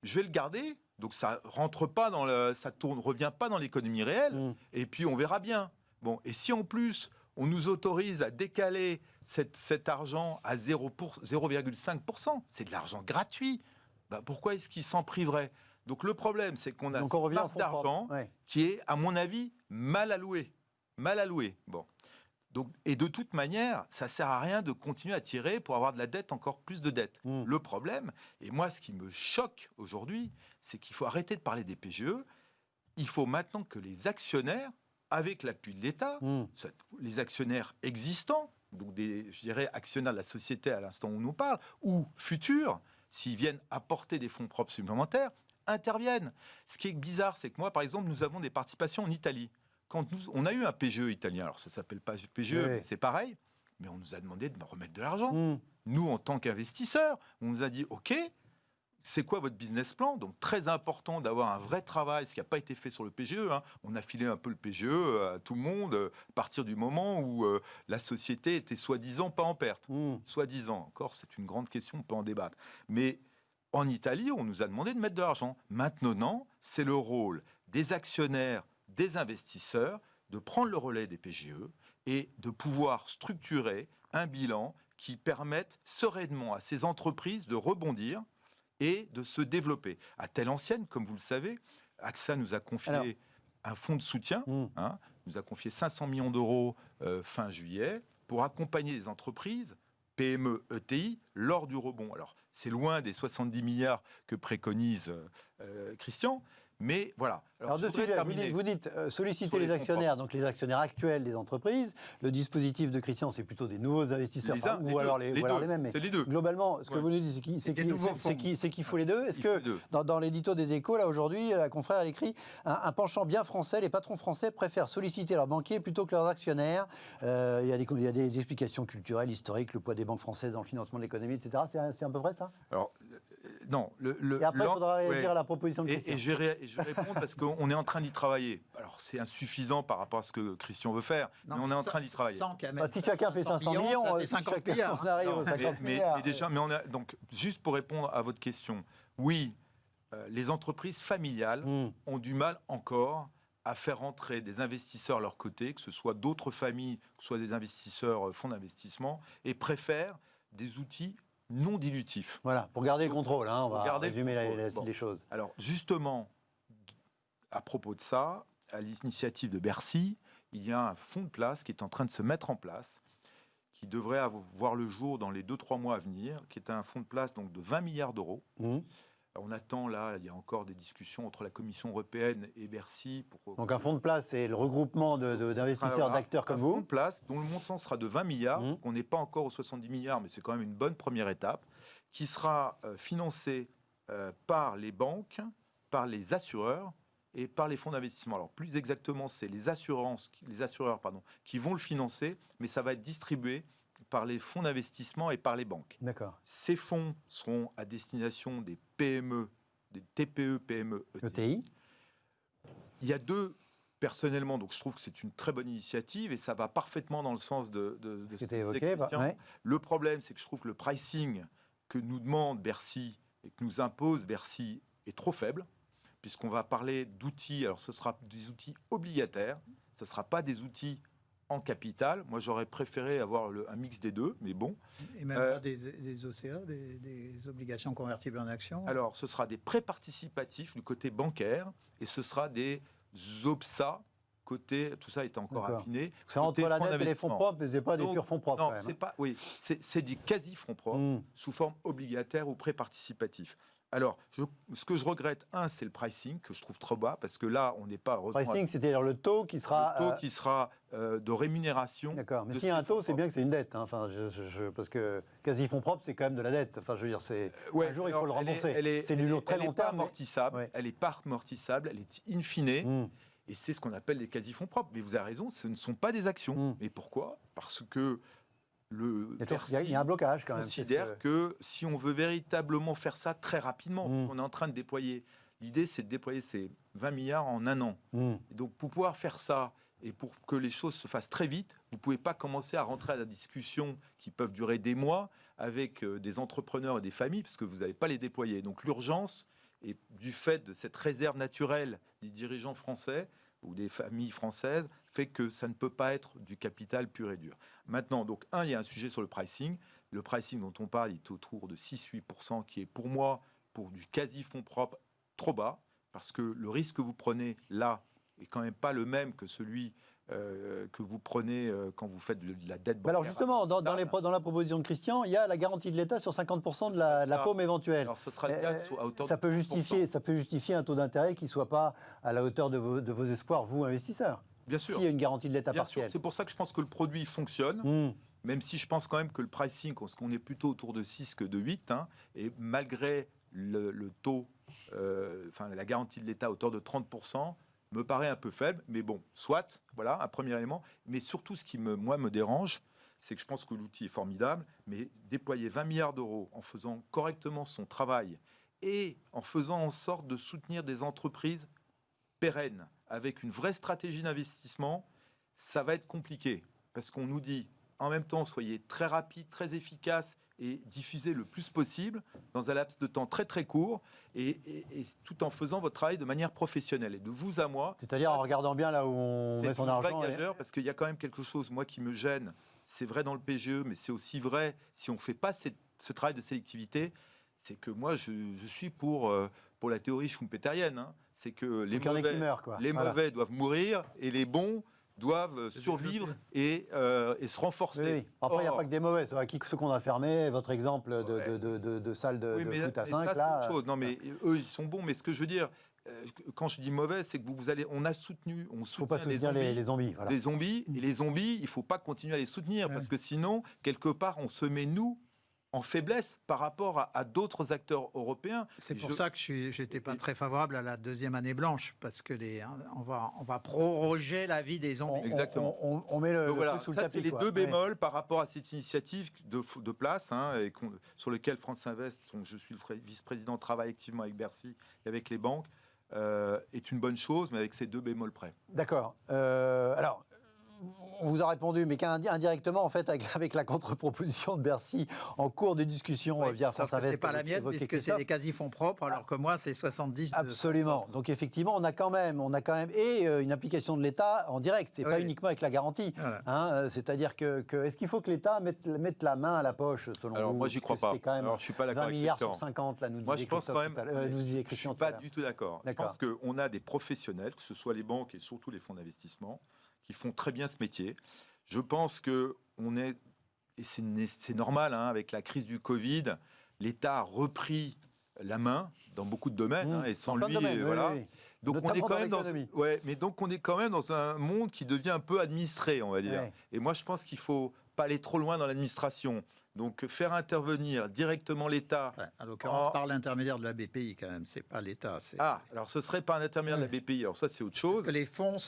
je vais le garder, donc ça rentre pas dans revient pas dans l'économie réelle, et puis on verra bien. Bon, et si en plus, on nous autorise à décaler cet argent à 0,5%, c'est de l'argent gratuit. Ben pourquoi est-ce qu'ils s'en priveraient? Donc le problème, c'est qu'on a cette masse d'argent qui est, à mon avis, mal allouée. Mal allouée. Bon. Donc, et de toute manière, ça ne sert à rien de continuer à tirer pour avoir de la dette, encore plus de dette. Le problème, et moi ce qui me choque aujourd'hui, c'est qu'il faut arrêter de parler des PGE. Il faut maintenant que les actionnaires, avec l'appui de l'État, les actionnaires existants, donc je dirais actionnaires de la société à l'instant où on nous parle, ou futurs, s'ils viennent apporter des fonds propres supplémentaires, interviennent. Ce qui est bizarre, c'est que moi, par exemple, nous avons des participations en Italie. Quand on a eu un PGE italien, alors ça ne s'appelle pas PGE, mais c'est pareil, mais on nous a demandé de remettre de l'argent. Nous, en tant qu'investisseurs, on nous a dit, OK, c'est quoi votre business plan? Donc, très important d'avoir un vrai travail, ce qui n'a pas été fait sur le PGE. Hein. On a filé un peu le PGE à tout le monde à partir du moment où la société était soi-disant pas en perte. Soi-disant. Encore, c'est une grande question, on peut en débattre. Mais en Italie, on nous a demandé de mettre de l'argent. Maintenant, c'est le rôle des actionnaires, des investisseurs, de prendre le relais des PGE et de pouvoir structurer un bilan qui permette sereinement à ces entreprises de rebondir et de se développer. À telle enseigne, comme vous le savez, AXA nous a confié un fonds de soutien, nous a confié 500 millions d'euros fin juillet pour accompagner les entreprises, PME, ETI, lors du rebond. Alors, c'est loin des 70 milliards que préconise Christian, mais voilà. Alors deux sujets, vous dites solliciter les actionnaires, donc les actionnaires actuels des entreprises. Le dispositif de Christian, c'est plutôt des nouveaux investisseurs, ou alors les mêmes. Mais les deux. Globalement, ce que vous nous dites, c'est qu'il faut les deux. Est-ce que dans l'édito des Échos, là aujourd'hui, la confrère elle écrit un penchant bien français, les patrons français préfèrent solliciter leurs banquiers plutôt que leurs actionnaires. Il y a des explications culturelles, historiques, le poids des banques françaises dans le financement de l'économie, etc. C'est un peu vrai ça? Alors, non. Et après, il faudra réagir à la proposition de Christian. Et je vais répondre parce qu'on est en train d'y travailler. Alors, c'est insuffisant par rapport à ce que Christian veut faire, mais on est en train d'y travailler. Si chacun fait 500 millions, ça fait 50 milliards. On arrive aux 50 milliards. Mais déjà, donc, juste pour répondre à votre question, oui, les entreprises familiales ont du mal encore à faire entrer des investisseurs à leur côté, que ce soit d'autres familles, que ce soit des investisseurs fonds d'investissement, et préfèrent des outils non dilutifs. Voilà, pour garder le contrôle, on va résumer les choses. Alors, justement, à propos de ça, à l'initiative de Bercy, il y a un fonds de place qui est en train de se mettre en place, qui devrait voir le jour dans les 2-3 mois à venir, qui est un fonds de place donc, de 20 milliards d'euros. On attend, là, il y a encore des discussions entre la Commission européenne et Bercy. Donc un fonds de place, c'est le regroupement d'investisseurs, d'acteurs comme vous. Un fonds de place dont le montant sera de 20 milliards, on n'est pas encore aux 70 milliards, mais c'est quand même une bonne première étape, qui sera financé par les banques, par les assureurs et par les fonds d'investissement. Alors plus exactement, c'est les assureurs qui vont le financer, mais ça va être distribué par les fonds d'investissement et par les banques. D'accord. Ces fonds seront à destination des PME, des TPE, PME, ETI. Il y a deux, personnellement, donc je trouve que c'est une très bonne initiative et ça va parfaitement dans le sens de ce que évoqué. Le problème, c'est que je trouve que le pricing que nous demande Bercy et que nous impose Bercy est trop faible, puisqu'on va parler d'outils, alors ce sera des outils obligataires, ce ne sera pas des outils en capital. Moi, j'aurais préféré avoir un mix des deux, mais bon. Et même pas des OCA, des obligations convertibles en actions? Alors, ce sera des prêts participatifs du côté bancaire et ce sera des OPSA côté, tout ça est encore affiné. C'est entre la dette et les fonds propres, mais ce n'est pas des purs fonds propres. Non, c'est pas. Oui, c'est des quasi fonds propres sous forme obligataire ou prêt participatif. Alors, ce que je regrette, c'est le pricing, que je trouve trop bas, parce que là, on n'est pas... Pricing, c'est-à-dire le taux qui sera... Le taux qui sera de rémunération. D'accord, mais s'il y a un taux, c'est bien que c'est une dette. Hein. Enfin, parce que quasi-fonds propres, c'est quand même de la dette. Enfin, je veux dire, un jour, il faut le rembourser. C'est du très long terme. Elle n'est pas amortissable, elle est in fine. Et c'est ce qu'on appelle les quasi-fonds propres. Mais vous avez raison, ce ne sont pas des actions. Mais pourquoi ? Parce que il y a un blocage quand même. Considère que si on veut véritablement faire ça très rapidement, parce qu'on est en train de déployer, l'idée c'est de déployer ces 20 milliards en un an. Et donc pour pouvoir faire ça et pour que les choses se fassent très vite, vous ne pouvez pas commencer à rentrer à la discussion qui peuvent durer des mois avec des entrepreneurs et des familles, parce que vous n'allez pas les déployer. Donc l'urgence, et du fait de cette réserve naturelle des dirigeants français ou des familles françaises, fait que ça ne peut pas être du capital pur et dur. Maintenant, donc, il y a un sujet sur le pricing. Le pricing dont on parle, il est autour de 6-8%, qui est pour moi, pour du quasi-fonds propre, trop bas, parce que le risque que vous prenez là est quand même pas le même que celui que vous prenez quand vous faites de la dette bancaire. Alors justement, dans la proposition de Christian, il y a la garantie de l'État sur 50% de la paume éventuelle. Alors ce sera le cas à hauteur ça peut justifier un taux d'intérêt qui ne soit pas à la hauteur de vos espoirs, vous, investisseurs. Bien sûr. S'il y a une garantie de l'État partielle. C'est pour ça que je pense que le produit fonctionne, même si je pense quand même que le pricing, parce qu'on est plutôt autour de 6 que de 8, et malgré le taux, la garantie de l'État à hauteur de 30%, me paraît un peu faible, mais bon, soit, voilà, un premier élément. Mais surtout, ce qui me dérange, c'est que je pense que l'outil est formidable, mais déployer 20 milliards d'euros en faisant correctement son travail et en faisant en sorte de soutenir des entreprises pérennes, avec une vraie stratégie d'investissement, ça va être compliqué. Parce qu'on nous dit, en même temps, soyez très rapide, très efficace et diffusez le plus possible dans un laps de temps très très court et tout en faisant votre travail de manière professionnelle et de vous à moi. C'est-à-dire en regardant bien là où on met son argent. C'est un vrai gageur parce qu'il y a quand même quelque chose, moi, qui me gêne. C'est vrai dans le PGE, mais c'est aussi vrai si on ne fait pas ce travail de sélectivité. C'est que moi, je suis pour la théorie schumpeterienne. C'est que les mauvais doivent mourir et les bons doivent survivre et se renforcer. Oui. Après, il n'y a pas que des mauvais. Ceux qu'on a fermés, votre exemple de salle de foot à 5, ça, là... c'est autre chose. Non, mais eux, ils sont bons. Mais ce que je veux dire, quand je dis mauvais, c'est que on soutient les zombies. Voilà. Des zombies. Et les zombies, il ne faut pas continuer à les soutenir. Parce que sinon, quelque part, on se met, nous, en faiblesse par rapport à d'autres acteurs européens. C'est pour ça que je n'étais pas très favorable à la deuxième année blanche, parce que on va proroger la vie des zombies. Exactement. On met le truc sous le tapis. C'est les deux bémols par rapport à cette initiative de place, sur lequel France Invest, dont je suis le vice-président, travaille activement avec Bercy et avec les banques, est une bonne chose, mais avec ces deux bémols près. D'accord. Alors... On vous a répondu, mais indirectement, en fait, avec la contre-proposition de Bercy en cours de discussion via France Invest. C'est pas la mienne, puisque c'est des quasi-fonds propres, alors que moi, c'est 70. Absolument. Donc, effectivement, on a quand même une implication de l'État en direct. C'est pas uniquement avec la garantie. Voilà. C'est-à-dire que est-ce qu'il faut que l'État mette la main à la poche, selon vous? Alors, moi, j'y crois pas. Alors, je suis pas d'accord. 20 milliards sur 50, là, nous disait. Moi, je pense quand même. Je suis pas du tout d'accord. Je pense qu'on a des professionnels, que ce soit les banques et surtout les fonds d'investissement, qui font très bien ce métier. Je pense que et c'est normal, avec la crise du Covid, l'État a repris la main dans beaucoup de domaines, et sans lui, voilà. Oui. Donc on est quand même donc on est quand même dans un monde qui devient un peu administré, on va dire. Ouais. Et moi, je pense qu'il faut pas aller trop loin dans l'administration. Donc faire intervenir directement l'État. Ouais, à l'occurrence, par l'intermédiaire de la BPI, quand même. C'est pas l'État. Alors ce serait par l'intermédiaire de la BPI. Alors ça, c'est autre chose. Parce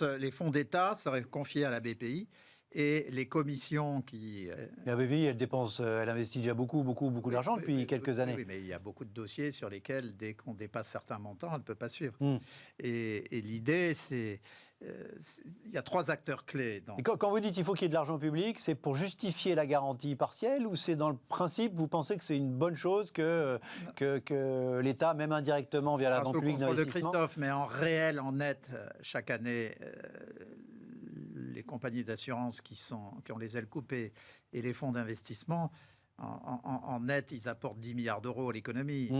que les fonds d'État seraient confiés à la BPI et les commissions qui. La BPI, elle investit déjà beaucoup d'argent depuis quelques années. Oui, mais il y a beaucoup de dossiers sur lesquels, dès qu'on dépasse certains montants, elle ne peut pas suivre. Et l'idée, c'est. Il y a trois acteurs clés. Et quand vous dites qu'il faut qu'il y ait de l'argent public, c'est pour justifier la garantie partielle ou c'est dans le principe, vous pensez que c'est une bonne chose que l'État, même indirectement via la banque publique d'investissement... de Christophe, mais en réel, en net, chaque année, les compagnies d'assurance qui ont les ailes coupées et les fonds d'investissement, en net, ils apportent 10 milliards d'euros à l'économie,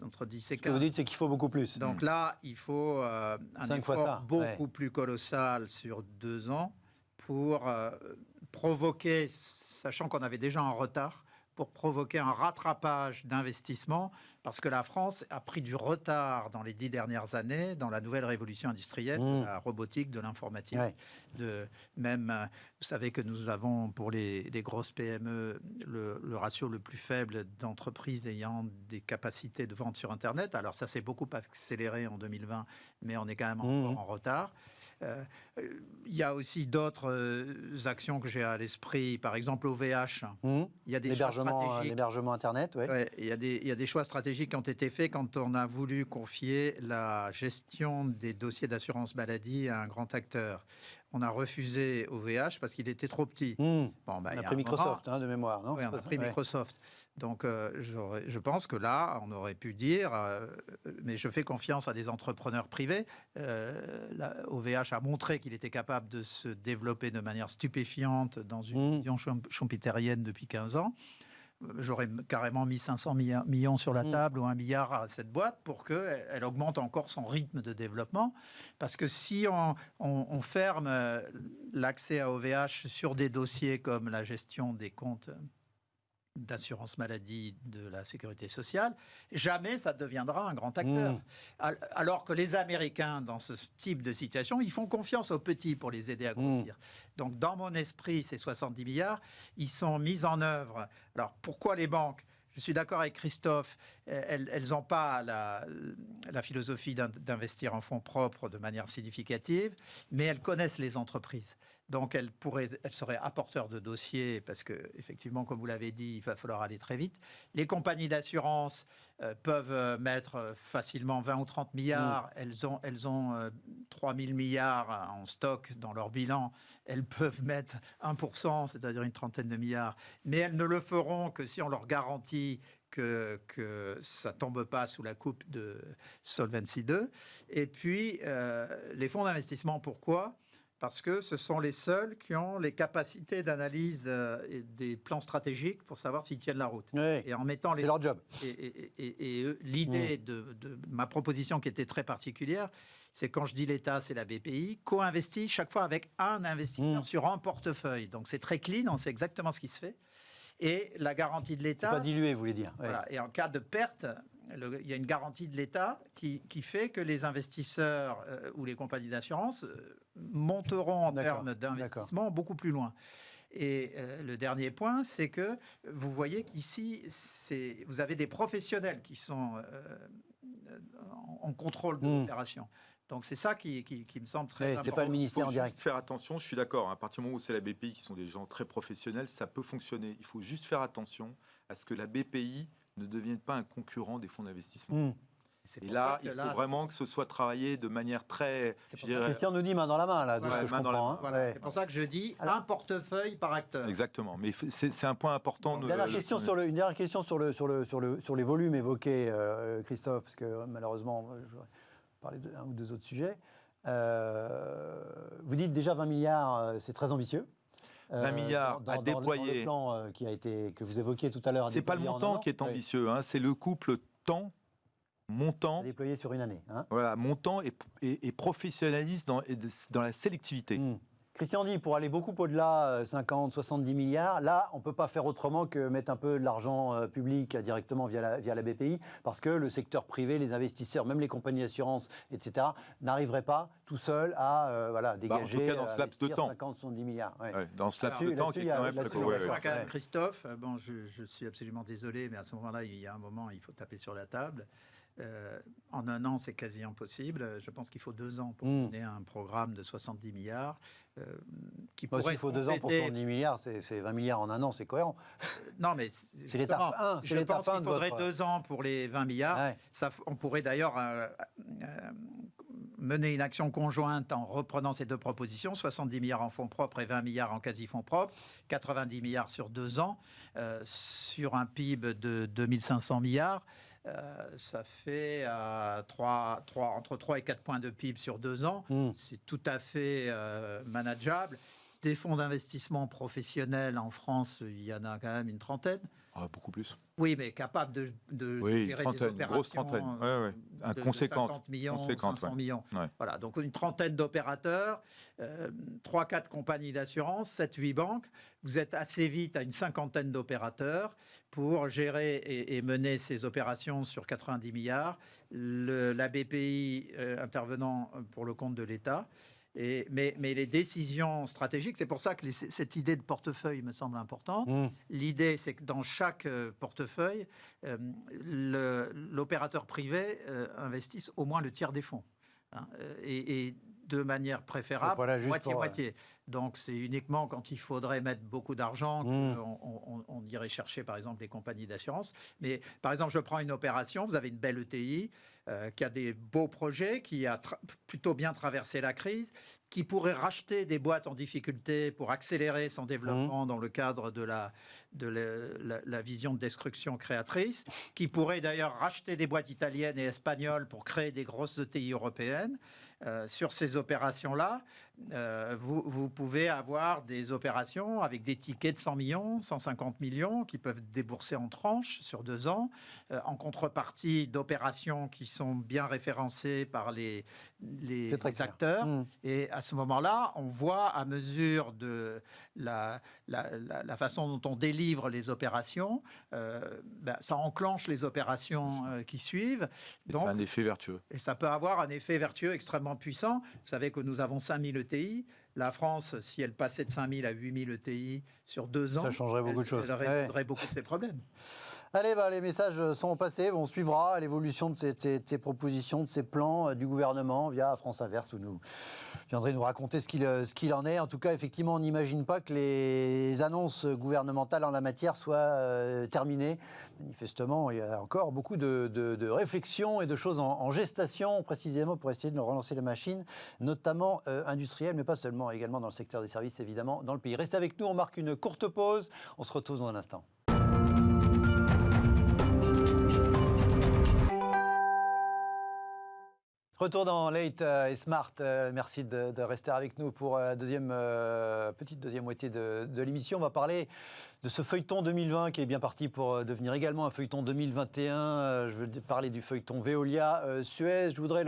entre 10 et 15. Ce que vous dites, c'est qu'il faut beaucoup plus. Donc là, il faut un effort beaucoup plus colossal sur 2 ans pour provoquer, sachant qu'on avait déjà un retard, pour provoquer un rattrapage d'investissement, parce que la France a pris du retard dans les 10 dernières années dans la nouvelle révolution industrielle, de la robotique, de l'informatique. Même, vous savez que nous avons pour les grosses PME le ratio le plus faible d'entreprises ayant des capacités de vente sur Internet. Alors ça s'est beaucoup accéléré en 2020, mais on est quand même encore en retard. Il y a aussi d'autres actions que j'ai à l'esprit, par exemple OVH. Il y a des choix stratégiques. L'hébergement Internet, il y a des choix stratégiques qui ont été faits quand on a voulu confier la gestion des dossiers d'assurance maladie à un grand acteur. On a refusé OVH parce qu'il était trop petit. On a pris Microsoft, de mémoire, non? Oui, on a pris Microsoft. Donc, je pense que là, on aurait pu dire, mais je fais confiance à des entrepreneurs privés. OVH a montré qu'il était capable de se développer de manière stupéfiante dans une vision schumpeterienne depuis 15 ans. J'aurais carrément mis 500 millions sur la table ou 1 milliard à cette boîte pour qu'elle augmente encore son rythme de développement. Parce que si on ferme l'accès à OVH sur des dossiers comme la gestion des comptes d'assurance maladie de la sécurité sociale, jamais ça deviendra un grand acteur. Alors que les Américains, dans ce type de situation, ils font confiance aux petits pour les aider à grossir. Donc, dans mon esprit, ces 70 milliards, ils sont mis en œuvre. Alors, pourquoi les banques ? Je suis d'accord avec Christophe, elles n'ont pas la philosophie d'investir en fonds propres de manière significative, mais elles connaissent les entreprises. Donc, elles seraient apporteurs de dossiers parce que, effectivement, comme vous l'avez dit, il va falloir aller très vite. Les compagnies d'assurance peuvent mettre facilement 20 ou 30 milliards. Elles ont 3 000 milliards en stock dans leur bilan. Elles peuvent mettre 1%, c'est-à-dire une trentaine de milliards. Mais elles ne le feront que si on leur garantit que ça ne tombe pas sous la coupe de Solvency II. Et puis, les fonds d'investissement, pourquoi ? Parce que ce sont les seuls qui ont les capacités d'analyse et des plans stratégiques pour savoir s'ils tiennent la route. Et en mettant c'est leur job. Et l'idée de ma proposition qui était très particulière, c'est quand je dis l'État, c'est la BPI, co-investit chaque fois avec un investisseur sur un portefeuille. Donc c'est très clean, on sait exactement ce qui se fait. Et la garantie de l'État... C'est pas dilué, vous voulez dire. Voilà. Et en cas de perte, il y a une garantie de l'État qui fait que les investisseurs ou les compagnies d'assurance monteront en termes d'investissement beaucoup plus loin. Et le dernier point, c'est que vous voyez qu'ici, vous avez des professionnels qui sont en contrôle de l'opération. Donc c'est ça qui me semble très important. C'est pas le ministère en direct. Il faut faire attention, je suis d'accord. À partir du moment où c'est la BPI qui sont des gens très professionnels, ça peut fonctionner. Il faut juste faire attention à ce que la BPI ne devienne pas un concurrent des fonds d'investissement. Et là, il faut vraiment que ce soit travaillé de manière très... Christian nous dit main dans la main, là, de ce que je comprends. C'est pour ça que je dis un portefeuille par acteur. Exactement, mais c'est un point important. Une dernière question sur les volumes évoqués, Christophe, parce que malheureusement, je vais parler d'un ou deux autres sujets. Vous dites déjà 20 milliards, c'est très ambitieux. 20 milliards à déployer. Dans le plan que vous évoquiez tout à l'heure. C'est pas le montant qui est ambitieux, c'est le couple temps, montant. Déployé sur une année. Voilà, montant et professionnalisme dans la sélectivité. Christian dit, pour aller beaucoup au-delà, 50, 70 milliards, là, on ne peut pas faire autrement que mettre un peu de l'argent public directement via la BPI, parce que le secteur privé, les investisseurs, même les compagnies d'assurance, etc., n'arriveraient pas tout seuls à dégager, en tout cas, dans ce laps de temps. 50, 70 milliards. Dans ce laps de temps qui est quand même... Christophe, je suis absolument désolé, mais à ce moment-là, il y a un moment, il faut taper sur la table. En un an, c'est quasi impossible. Je pense qu'il faut 2 ans pour mener un programme de 70 milliards. S'il faut 2 ans pour 70 milliards, c'est 20 milliards en un an, c'est cohérent. Non, mais c'est l'étape 1. Je pense qu'il faudrait 2 ans pour les 20 milliards. On pourrait d'ailleurs mener une action conjointe en reprenant ces deux propositions, 70 milliards en fonds propres et 20 milliards en quasi-fonds propres, 90 milliards sur 2 ans, sur un PIB de 2500 milliards. Ça fait entre 3 et 4 points de PIB sur 2 ans. C'est tout à fait manageable. des fonds d'investissement professionnels en France, il y en a quand même une trentaine. Beaucoup plus. Oui, mais capable de gérer des opérations. Une grosse trentaine. Un conséquent. 50 millions, 500 millions. Voilà, donc une trentaine d'opérateurs, 3-4 compagnies d'assurance, 7-8 banques. Vous êtes assez vite à une cinquantaine d'opérateurs pour gérer et mener ces opérations sur 90 milliards. La BPI intervenant pour le compte de l'État. Mais les décisions stratégiques, c'est pour ça que cette idée de portefeuille me semble importante. L'idée, c'est que dans chaque portefeuille, l'opérateur privé investisse au moins le tiers des fonds. Et de manière préférable, moitié-moitié. Donc, c'est uniquement quand il faudrait mettre beaucoup d'argent qu'on irait chercher, par exemple, les compagnies d'assurance. Mais, par exemple, je prends une opération, vous avez une belle ETI qui a des beaux projets, qui a plutôt bien traversé la crise, qui pourrait racheter des boîtes en difficulté pour accélérer son développement dans le cadre de la vision de destruction créatrice, qui pourrait d'ailleurs racheter des boîtes italiennes et espagnoles pour créer des grosses ETI européennes. Sur ces opérations-là, vous pouvez avoir des opérations avec des tickets de 100 millions, 150 millions qui peuvent débourser en tranches sur 2 ans, en contrepartie d'opérations qui sont bien référencées par les acteurs. Et à ce moment-là, on voit à mesure de la façon dont on délivre les opérations, ça enclenche les opérations qui suivent. Donc, c'est un effet vertueux. Et ça peut avoir un effet vertueux extrêmement puissant. Vous savez que nous avons 5000 ETI. La France, si elle passait de 5000 à 8000 ETI sur 2 ans, ça changerait beaucoup de choses. Elle résoudrait beaucoup de ses problèmes. Allez, les messages sont passés. On suivra l'évolution de ces propositions, de ces plans du gouvernement via France Inverse, où vous viendrez nous raconter ce qu'il en est. En tout cas, effectivement, on n'imagine pas que les annonces gouvernementales en la matière soient terminées. Manifestement, il y a encore beaucoup de réflexions et de choses en gestation, précisément pour essayer de relancer la machine, notamment industrielle, mais pas seulement, également dans le secteur des services, évidemment, dans le pays. Restez avec nous, on marque une courte pause. On se retrouve dans un instant. Retour dans Late et Smart. Merci de rester avec nous pour la petite deuxième moitié de l'émission. On va parler de ce feuilleton 2020 qui est bien parti pour devenir également un feuilleton 2021. Je veux parler du feuilleton Veolia-Suez. Je voudrais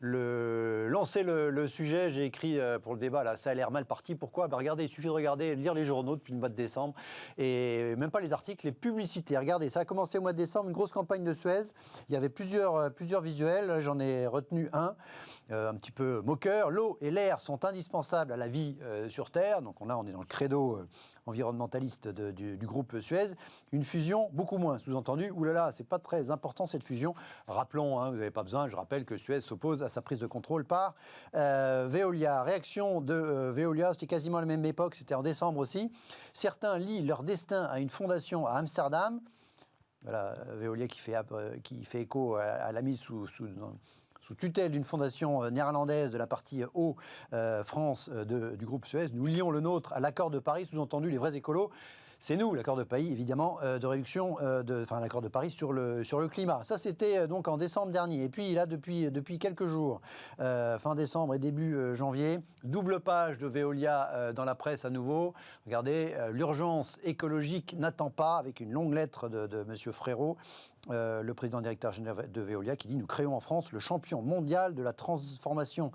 lancer le sujet. J'ai écrit pour le débat, là, ça a l'air mal parti. Pourquoi ? Regardez, il suffit de lire les journaux depuis le mois de décembre. Et même pas les articles, les publicités. Regardez, ça a commencé au mois de décembre, une grosse campagne de Suez. Il y avait plusieurs visuels. J'en ai retenu un petit peu moqueur. L'eau et l'air sont indispensables à la vie sur Terre. Donc on est dans le credo environnementaliste du groupe Suez. Une fusion, beaucoup moins. Sous-entendu, oulala, c'est pas très important cette fusion. Rappelons, vous n'avez pas besoin, je rappelle que Suez s'oppose à sa prise de contrôle par Veolia. Réaction de Veolia, c'était quasiment à la même époque, c'était en décembre aussi. Certains lient leur destin à une fondation à Amsterdam. Voilà, Veolia qui fait écho à la mise sous tutelle d'une fondation néerlandaise de la partie eau France du groupe Suez. Nous lions le nôtre à l'accord de Paris, sous-entendu les vrais écolos. C'est nous, l'accord de Paris, évidemment, de réduction, l'accord de Paris sur le climat. Ça, c'était donc en décembre dernier. Et puis, là, depuis quelques jours, fin décembre et début janvier, double page de Veolia dans la presse à nouveau. Regardez, l'urgence écologique n'attend pas, avec une longue lettre de M. Frérot, le président directeur général de Veolia, qui dit « Nous créons en France le champion mondial de la transformation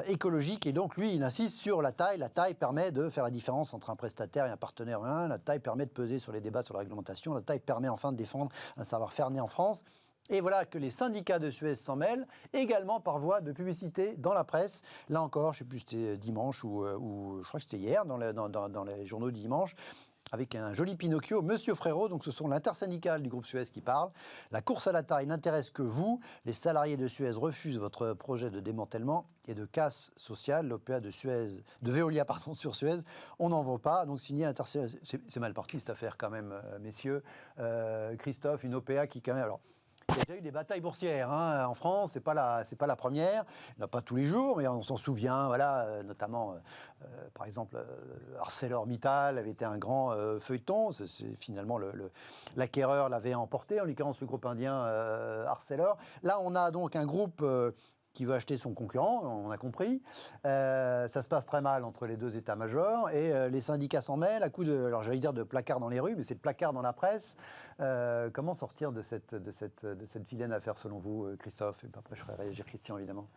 écologique ». Et donc, lui, il insiste sur la taille. La taille permet de faire la différence entre un prestataire et un partenaire humain. La taille permet de peser sur les débats sur la réglementation. La taille permet enfin de défendre un savoir-faire né en France. Et voilà que les syndicats de Suez s'en mêlent, également par voie de publicité dans la presse. Là encore, je ne sais plus si c'était dimanche ou je crois que c'était hier, dans les journaux du dimanche, avec un joli Pinocchio, Monsieur Frérot, donc ce sont l'intersyndicale du groupe Suez qui parle. La course à la taille n'intéresse que vous. Les salariés de Suez refusent votre projet de démantèlement et de casse sociale. L'OPA de Veolia sur Suez, on n'en vaut pas. Donc signé intersyndicale. C'est mal parti cette affaire quand même, messieurs. Christophe, une OPA qui quand même... Alors, il y a déjà eu des batailles boursières en France, c'est pas la première. Il n'y en a pas tous les jours, mais on s'en souvient, voilà, notamment, par exemple, ArcelorMittal avait été un grand feuilleton. Finalement, l'acquéreur l'avait emporté, en l'occurrence le groupe indien Arcelor. Là, on a donc un groupe qui veut acheter son concurrent, on a compris. Ça se passe très mal entre les deux états-majors et les syndicats s'en mêlent à coup de, alors j'allais dire de placards dans les rues, mais c'est de placards dans la presse. Comment sortir de cette vilaine affaire selon vous, Christophe? Et après, je ferai réagir Christian, évidemment.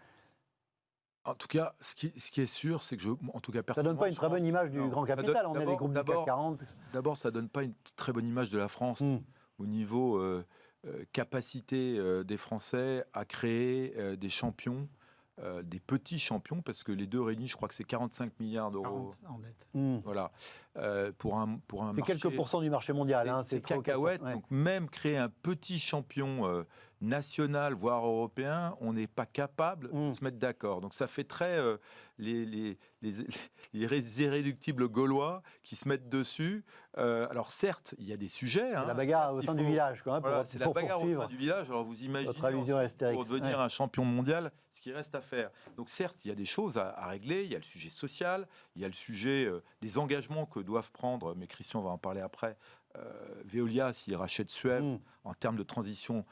En tout cas, ce qui est sûr, c'est que en tout cas, ça donne pas une très bonne image du grand capital. On est des groupes du CAC 40. D'abord, ça donne pas une très bonne image de la France au niveau capacité des Français à créer des champions, des petits champions, parce que les deux réunis, je crois que c'est 45 milliards d'euros. 40 en net. Voilà. Pour un c'est marché, quelques pourcents du marché mondial. C'est cacahuète. Ouais. Donc même créer un petit champion national, voire européen, on n'est pas capable de se mettre d'accord. Donc ça fait très les irréductibles gaulois qui se mettent dessus. Alors certes, il y a des sujets. C'est la bagarre au sein du village. C'est la bagarre au sein du village. Alors vous imaginez pour devenir un champion mondial, ce qui reste à faire. Donc certes, il y a des choses à régler. Il y a le sujet social, il y a le sujet des engagements que doivent prendre, mais Christian va en parler après, Veolia s'il rachète Suez en termes de transition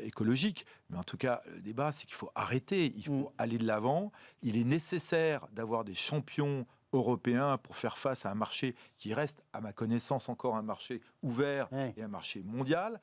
écologique. Mais en tout cas, le débat, c'est qu'il faut arrêter, il faut aller de l'avant. Il est nécessaire d'avoir des champions européens pour faire face à un marché qui reste, à ma connaissance, encore un marché ouvert et un marché mondial.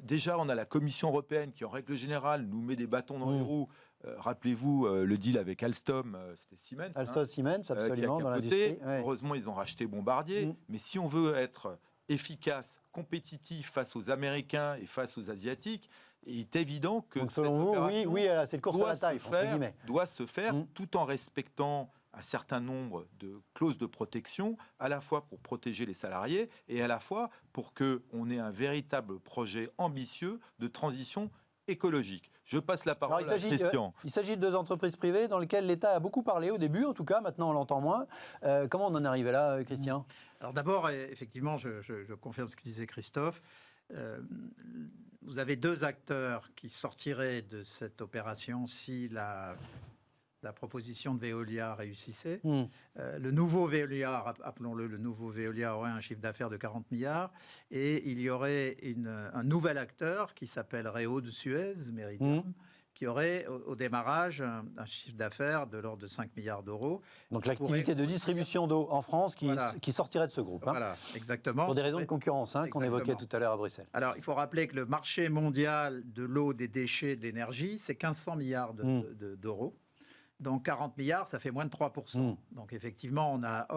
Déjà, on a la Commission européenne qui, en règle générale, nous met des bâtons dans les roues. Rappelez-vous le deal avec Alstom, c'était Siemens. Alstom, Siemens, absolument, dans l'industrie. Heureusement, ils ont racheté Bombardier. Mais si on veut être efficace, compétitif face aux Américains et face aux Asiatiques, il est évident que donc, selon vous, c'est le course à la taille, doit se faire tout en respectant un certain nombre de clauses de protection, à la fois pour protéger les salariés et à la fois pour qu'on ait un véritable projet ambitieux de transition écologique. Je passe la parole à Christian. Il s'agit de deux entreprises privées dans lesquelles l'État a beaucoup parlé au début, en tout cas, maintenant on l'entend moins. Comment on en est arrivé là, Christian? Alors d'abord, effectivement, je confirme ce que disait Christophe. Vous avez deux acteurs qui sortiraient de cette opération si la proposition de Veolia réussissait. Le nouveau Veolia, appelons-le le nouveau Veolia, aurait un chiffre d'affaires de 40 milliards et il y aurait un nouvel acteur qui s'appellerait Eau de Suez, Meridiam, qui aurait au démarrage un chiffre d'affaires de l'ordre de 5 milliards d'euros. Donc l'activité de distribution d'eau en France qui sortirait de ce groupe. Voilà, exactement. Pour des raisons de concurrence qu'on évoquait tout à l'heure à Bruxelles. Alors il faut rappeler que le marché mondial de l'eau, des déchets, de l'énergie, c'est 1500 milliards d'euros. Donc 40 milliards, ça fait moins de 3%. Donc effectivement, on a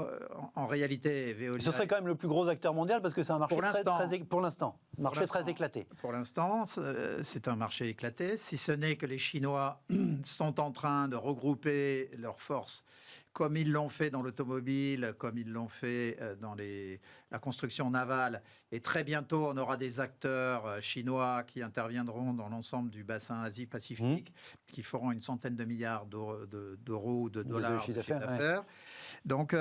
en réalité Veolia. Ce serait quand même le plus gros acteur mondial parce que c'est un marché très éclaté. Pour l'instant, c'est un marché éclaté, si ce n'est que les Chinois sont en train de regrouper leurs forces, comme ils l'ont fait dans l'automobile, comme ils l'ont fait dans la construction navale. Et très bientôt, on aura des acteurs chinois qui interviendront dans l'ensemble du bassin Asie-Pacifique, qui feront une centaine de milliards d'euros ou de dollars de chiffre d'affaires. Donc,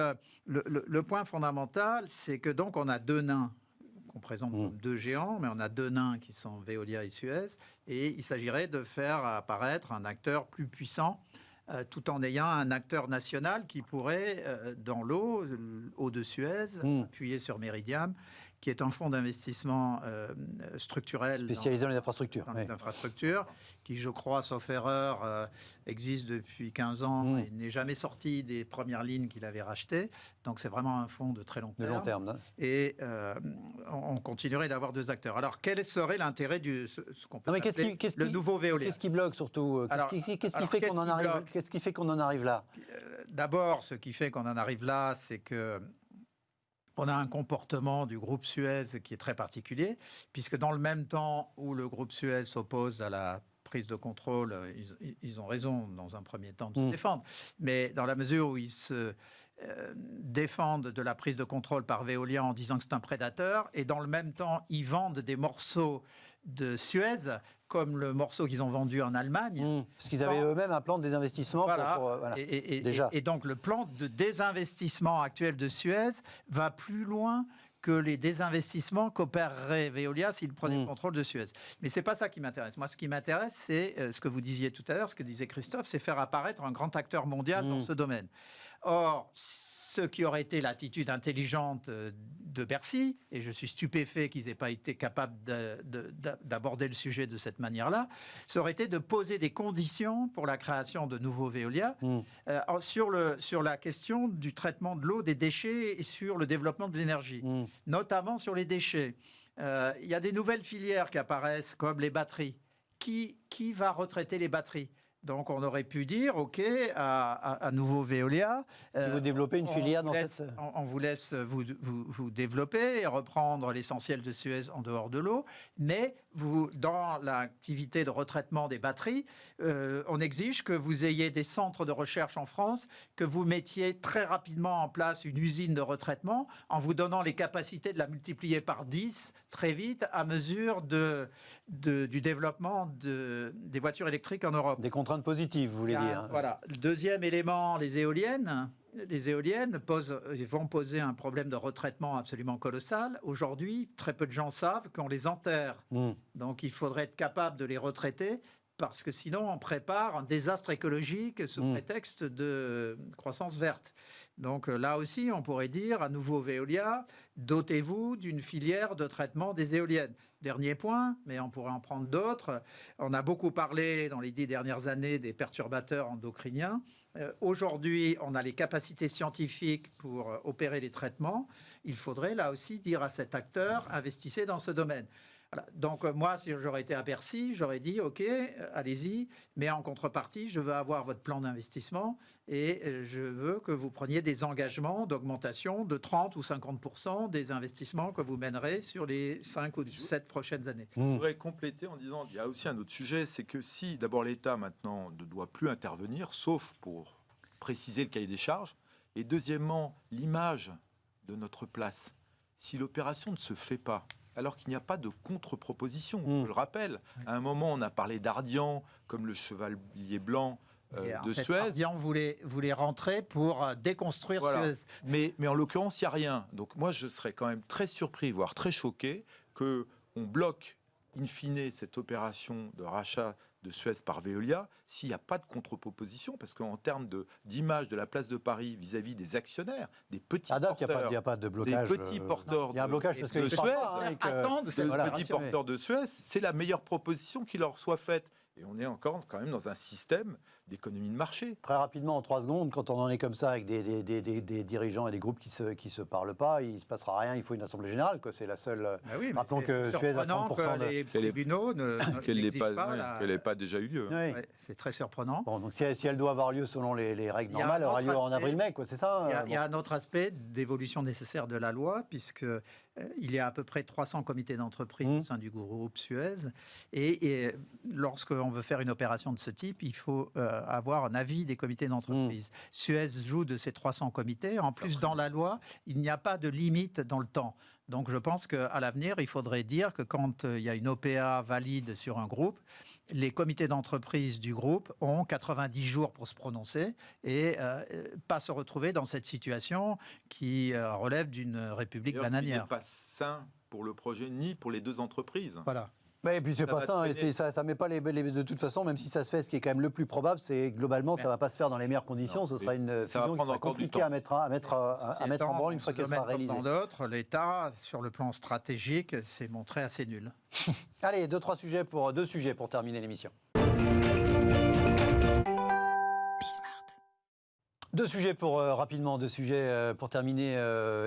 le point fondamental, c'est que donc on a deux nains qu'on présente comme deux géants, mais on a deux nains qui sont Veolia et Suez, et il s'agirait de faire apparaître un acteur plus puissant, tout en ayant un acteur national qui pourrait, dans l'eau de Suez, appuyer sur Meridiam, qui est un fonds d'investissement structurel spécialisé dans les infrastructures. Les infrastructures, qui, je crois, sauf erreur, existe depuis 15 ans et n'est jamais sorti des premières lignes qu'il avait rachetées. Donc c'est vraiment un fonds de très long terme. De long terme, Et on continuerait d'avoir deux acteurs. Alors quel serait l'intérêt de ce qu'on peut appeler le nouveau Veolia? Qu'est-ce qui bloque surtout? Qu'est-ce qui fait qu'on en arrive là? D'abord, ce qui fait qu'on en arrive là, c'est que on a un comportement du groupe Suez qui est très particulier, puisque dans le même temps où le groupe Suez s'oppose à la prise de contrôle, ils ont raison dans un premier temps de se défendre, mais dans la mesure où ils se défendent de la prise de contrôle par Veolia en disant que c'est un prédateur, et dans le même temps, ils vendent des morceaux de Suez, comme le morceau qu'ils ont vendu en Allemagne. Parce qu'ils avaient eux-mêmes un plan de désinvestissement. Et donc le plan de désinvestissement actuel de Suez va plus loin que les désinvestissements qu'opérerait Veolia s'il prenait le contrôle de Suez. Mais ce n'est pas ça qui m'intéresse. Moi, ce qui m'intéresse, c'est ce que vous disiez tout à l'heure, ce que disait Christophe, c'est faire apparaître un grand acteur mondial dans ce domaine. Or, ce qui aurait été l'attitude intelligente de Bercy, et je suis stupéfait qu'ils n'aient pas été capables d'aborder le sujet de cette manière-là, ça aurait été de poser des conditions pour la création de nouveaux Veolia sur la question du traitement de l'eau, des déchets et sur le développement de l'énergie, notamment sur les déchets. Il y a des nouvelles filières qui apparaissent, comme les batteries. Qui va retraiter les batteries ? Donc, on aurait pu dire, OK, à nouveau Veolia... Si vous développez une filière dans cette... On vous laisse vous développer et reprendre l'essentiel de Suez en dehors de l'eau, mais dans l'activité de retraitement des batteries, on exige que vous ayez des centres de recherche en France, que vous mettiez très rapidement en place une usine de retraitement, en vous donnant les capacités de la multiplier par 10 très vite à mesure du développement des voitures électriques en Europe. Des contraintes positives, vous voulez dire. Voilà. Le deuxième élément, les éoliennes. Les éoliennes vont poser un problème de retraitement absolument colossal. Aujourd'hui, très peu de gens savent qu'on les enterre. Donc, il faudrait être capable de les retraiter parce que sinon, on prépare un désastre écologique sous prétexte de croissance verte. Donc là aussi, on pourrait dire à nouveau Veolia, dotez-vous d'une filière de traitement des éoliennes. Dernier point, mais on pourrait en prendre d'autres. On a beaucoup parlé dans les 10 dernières années des perturbateurs endocriniens. Aujourd'hui, on a les capacités scientifiques pour opérer les traitements. Il faudrait là aussi dire à cet acteur, investissez dans ce domaine. Voilà. Donc moi, si j'aurais été à Bercy, j'aurais dit, OK, allez-y, mais en contrepartie, je veux avoir votre plan d'investissement et je veux que vous preniez des engagements d'augmentation de 30 ou 50% des investissements que vous mènerez sur les 5 ou 7 prochaines années. Je voudrais compléter en disant, il y a aussi un autre sujet, c'est que si d'abord l'État maintenant ne doit plus intervenir, sauf pour préciser le cahier des charges, et deuxièmement, l'image de notre place, si l'opération ne se fait pas, alors qu'il n'y a pas de contre-proposition. Je le rappelle, à un moment, on a parlé d'Ardian comme le chevalier blanc de Suez. Ardian voulait rentrer pour déconstruire Suez. Mais en l'occurrence, il n'y a rien. Donc moi, je serais quand même très surpris, voire très choqué, qu'on bloque in fine cette opération de rachat de Suez par Veolia s'il n'y a pas de contre-proposition, parce qu'en termes d'image de la place de Paris vis-à-vis des actionnaires, des petits porteurs, il n'y a pas de blocage. Des petits porteurs il y a un blocage parce que de Suez, petits porteurs de Suez, c'est la meilleure proposition qui leur soit faite. Et on est encore quand même dans un système d'économie de marché. Très rapidement, en 3 secondes, quand on en est comme ça avec des dirigeants et des groupes qui se parlent pas, il ne se passera rien, il faut une assemblée générale. C'est la seule... oui, rappelons que Suez a 30% de... Les tribunaux qu'elle n'ait pas déjà eu lieu. Oui. C'est très surprenant. Bon, donc si elle doit avoir lieu selon les règles normales, elle aura lieu en avril-mai, c'est ça? Il y a un autre aspect d'évolution nécessaire de la loi, puisque il y a à peu près 300 comités d'entreprise au sein du groupe Suez. Et lorsqu'on veut faire une opération de ce type, il faut avoir un avis des comités d'entreprise. Suez joue de ces 300 comités. En plus, dans la loi, il n'y a pas de limite dans le temps. Donc, je pense qu'à l'avenir, il faudrait dire que quand il y a une OPA valide sur un groupe, les comités d'entreprise du groupe ont 90 jours pour se prononcer et pas se retrouver dans cette situation qui relève d'une république bananière. Ce n'est pas sain pour le projet ni pour les deux entreprises. Voilà. Mais et puis c'est pas ça, et ça met pas de toute façon, même si ça se fait, ce qui est quand même le plus probable, c'est globalement ça va pas se faire dans les meilleures conditions. Ce sera une fusion qui sera compliquée à mettre en branle une fois qu'elle sera réalisée. Dans d'autres, l'État, sur le plan stratégique, s'est montré assez nul. Allez, deux sujets pour terminer l'émission. Deux sujets pour terminer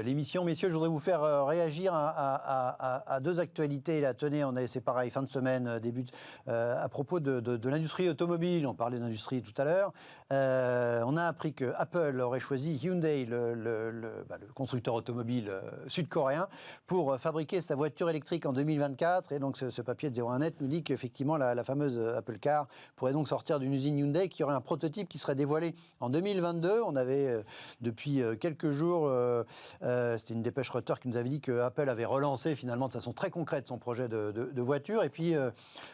l'émission. Messieurs, je voudrais vous faire réagir à deux actualités. Là, tenez, c'est pareil, fin de semaine, début à propos de l'industrie automobile. On parlait d'industrie tout à l'heure. On a appris que Apple aurait choisi Hyundai, le constructeur automobile sud-coréen, pour fabriquer sa voiture électrique en 2024. Et donc, ce papier de 01net nous dit qu'effectivement, la fameuse Apple Car pourrait donc sortir d'une usine Hyundai qui aurait un prototype qui serait dévoilé en 2022. On avait depuis quelques jours, c'était une dépêche Reuters qui nous avait dit que Apple avait relancé finalement de façon très concrète son projet de voiture. Et puis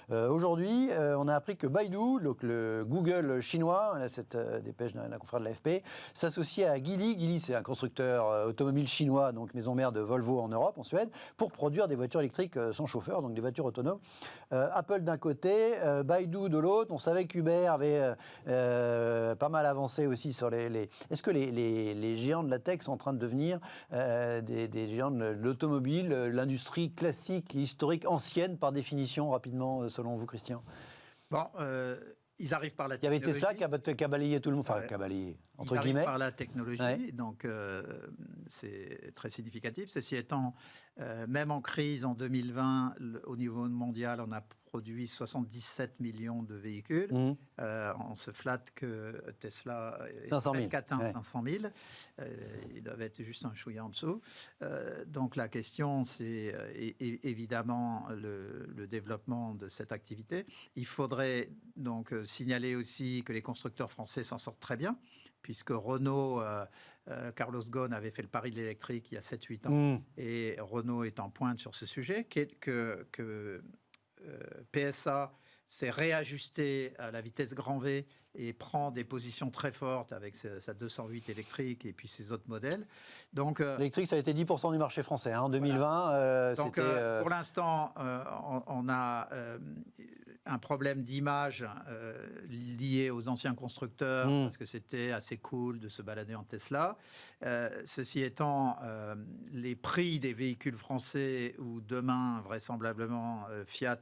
aujourd'hui, on a appris que Baidu, donc le Google chinois, cette dépêche d'un confrère de l'AFP, s'associe à Geely. Geely, c'est un constructeur automobile chinois, donc maison mère de Volvo en Europe, en Suède, pour produire des voitures électriques sans chauffeur, donc des voitures autonomes. Apple d'un côté, Baidu de l'autre. On savait qu'Uber avait pas mal avancé aussi sur les est-ce que les géants de la tech sont en train de devenir des géants de l'automobile, l'industrie classique, historique, ancienne par définition, rapidement, selon vous, Christian? Bon, ils arrivent par la Il y avait technologie. Tesla qui a balayé tout le monde, enfin, qui a balayé, entre guillemets. Par la technologie, donc c'est très significatif. Ceci étant, même en crise en 2020, au niveau mondial, on a produit 77 millions de véhicules. On se flatte que Tesla est presque atteint 500 000. Ils doivent être juste un chouïa en dessous. Donc la question, c'est évidemment le développement de cette activité. Il faudrait donc signaler aussi que les constructeurs français s'en sortent très bien, puisque Renault, Carlos Ghosn avait fait le pari de l'électrique il y a 7-8 ans, et Renault est en pointe sur ce sujet, que PSA s'est réajusté à la vitesse grand V et prend des positions très fortes avec sa 208 électrique et puis ses autres modèles. Donc, l'électrique, ça a été 10% du marché français en 2020. Voilà. Donc, pour l'instant, on a un problème d'image lié aux anciens constructeurs, parce que c'était assez cool de se balader en Tesla. Ceci étant, les prix des véhicules français, ou demain, vraisemblablement, Fiat,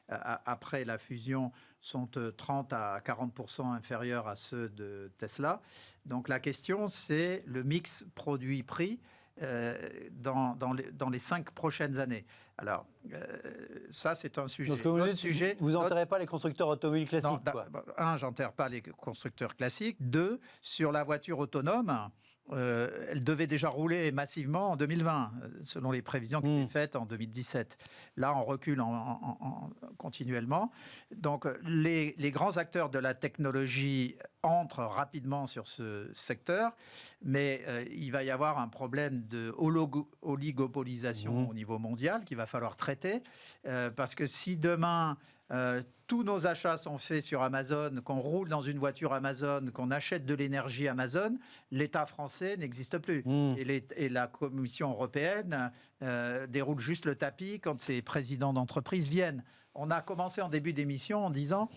après la fusion, sont 30 à 40% inférieurs à ceux de Tesla. Donc la question, c'est le mix produit-prix dans les 5 prochaines années. Alors, ça, c'est un sujet. Donc, vous n'enterrez pas les constructeurs automobiles classiques, non, quoi. Un, j'enterre pas les constructeurs classiques. 2, sur la voiture autonome, elle devait déjà rouler massivement en 2020, selon les prévisions qui étaient faites en 2017. Là, on recule continuellement. Donc, les grands acteurs de la technologie entrent rapidement sur ce secteur, mais il va y avoir un problème de oligopolisation au niveau mondial qu'il va falloir traiter, parce que si demain tous nos achats sont faits sur Amazon, qu'on roule dans une voiture Amazon, qu'on achète de l'énergie Amazon, l'État français n'existe plus. Et la Commission européenne déroule juste le tapis quand ses présidents d'entreprise viennent. On a commencé en début d'émission en disant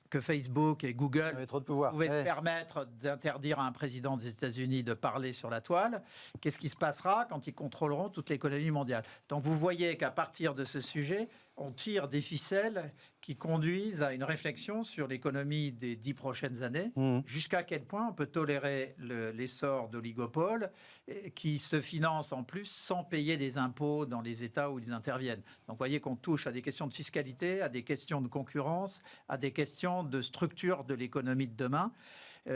que Facebook et Google pouvaient se permettre d'interdire à un président des États-Unis de parler sur la toile. Qu'est-ce qui se passera quand ils contrôleront toute l'économie mondiale? Donc vous voyez qu'à partir de ce sujet, on tire des ficelles qui conduisent à une réflexion sur l'économie des 10 prochaines années, jusqu'à quel point on peut tolérer l'essor d'oligopoles qui se financent en plus sans payer des impôts dans les États où ils interviennent. Donc vous voyez qu'on touche à des questions de fiscalité, à des questions de concurrence, à des questions de structure de l'économie de demain.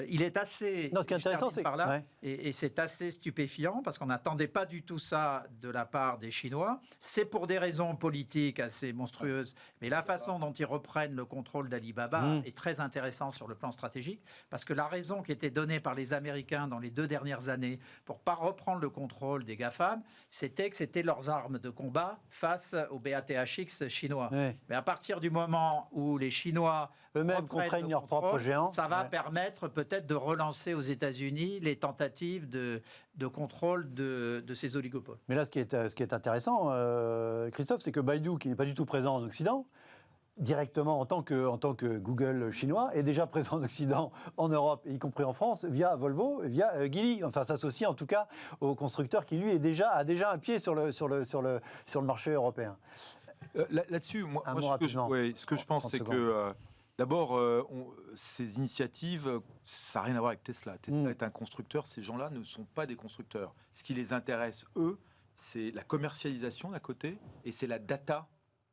Il est assez intéressant, par là, et c'est assez stupéfiant parce qu'on n'attendait pas du tout ça de la part des Chinois. C'est pour des raisons politiques assez monstrueuses, mais la façon dont ils reprennent le contrôle d'Alibaba est très intéressante sur le plan stratégique, parce que la raison qui était donnée par les Américains dans les 2 dernières années pour pas reprendre le contrôle des GAFAM, c'était que c'était leurs armes de combat face au BATHX chinois. Mais à partir du moment où les Chinois eux-mêmes contraignent leurs propres géants, ça va permettre peut-être de relancer aux États-Unis les tentatives de contrôle de ces oligopoles. Mais là, ce qui est intéressant, Christophe, c'est que Baidu, qui n'est pas du tout présent en Occident, directement en tant que Google chinois, est déjà présent en Occident, en Europe, y compris en France, via Volvo, via Geely. Enfin, s'associe en tout cas au constructeur qui, lui, a déjà un pied sur le marché européen. Là-dessus, moi ce que je pense, c'est que d'abord, ces initiatives, ça n'a rien à voir avec Tesla. Tesla est un constructeur, ces gens-là ne sont pas des constructeurs. Ce qui les intéresse, eux, c'est la commercialisation d'un côté et c'est la data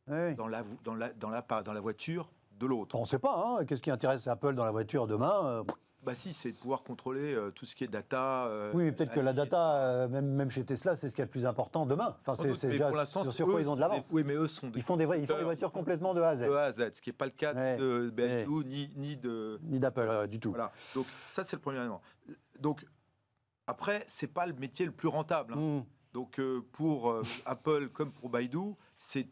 dans la voiture de l'autre. On ne sait pas, hein, qu'est-ce qui intéresse Apple dans la voiture demain Bah si, c'est de pouvoir contrôler tout ce qui est data. Oui, mais peut-être que la data, même chez Tesla, c'est ce qui est le plus important demain. Enfin, c'est déjà pour l'instant, sur quoi ils ont de l'avance. Oui, mais eux sont ils font des voitures complètement de A à Z. De A à Z, ce qui n'est pas le cas de BMW ni d'Apple du tout. Voilà. Donc ça, c'est le premier élément. Donc après, c'est pas le métier le plus rentable. Hein. Donc pour Apple comme pour Baidu, c'est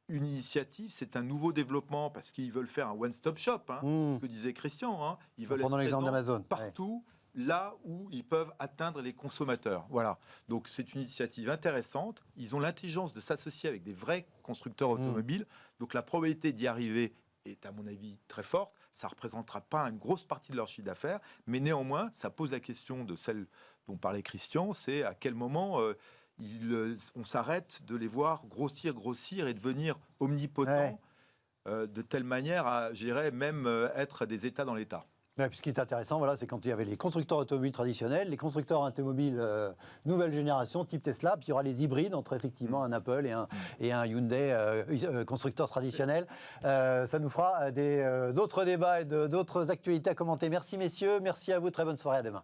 une initiative, c'est un nouveau développement parce qu'ils veulent faire un one-stop shop, ce que disait Christian. Hein. Ils veulent être l'exemple d'Amazon, partout, là où ils peuvent atteindre les consommateurs. Voilà. Donc c'est une initiative intéressante. Ils ont l'intelligence de s'associer avec des vrais constructeurs automobiles. Donc la probabilité d'y arriver est, à mon avis, très forte. ça ne représentera pas une grosse partie de leur chiffre d'affaires, mais néanmoins, ça pose la question de celle dont parlait Christian, c'est à quel moment on s'arrête de les voir grossir et devenir omnipotents de telle manière à, je dirais, même être des États dans l'État. Ouais, puis ce qui est intéressant, voilà, c'est quand il y avait les constructeurs automobiles traditionnels, les constructeurs automobiles nouvelle génération, type Tesla, puis il y aura les hybrides entre effectivement un Apple et un Hyundai constructeur traditionnel. Ça nous fera d'autres débats et d'autres actualités à commenter. Merci messieurs, merci à vous, très bonne soirée, à demain.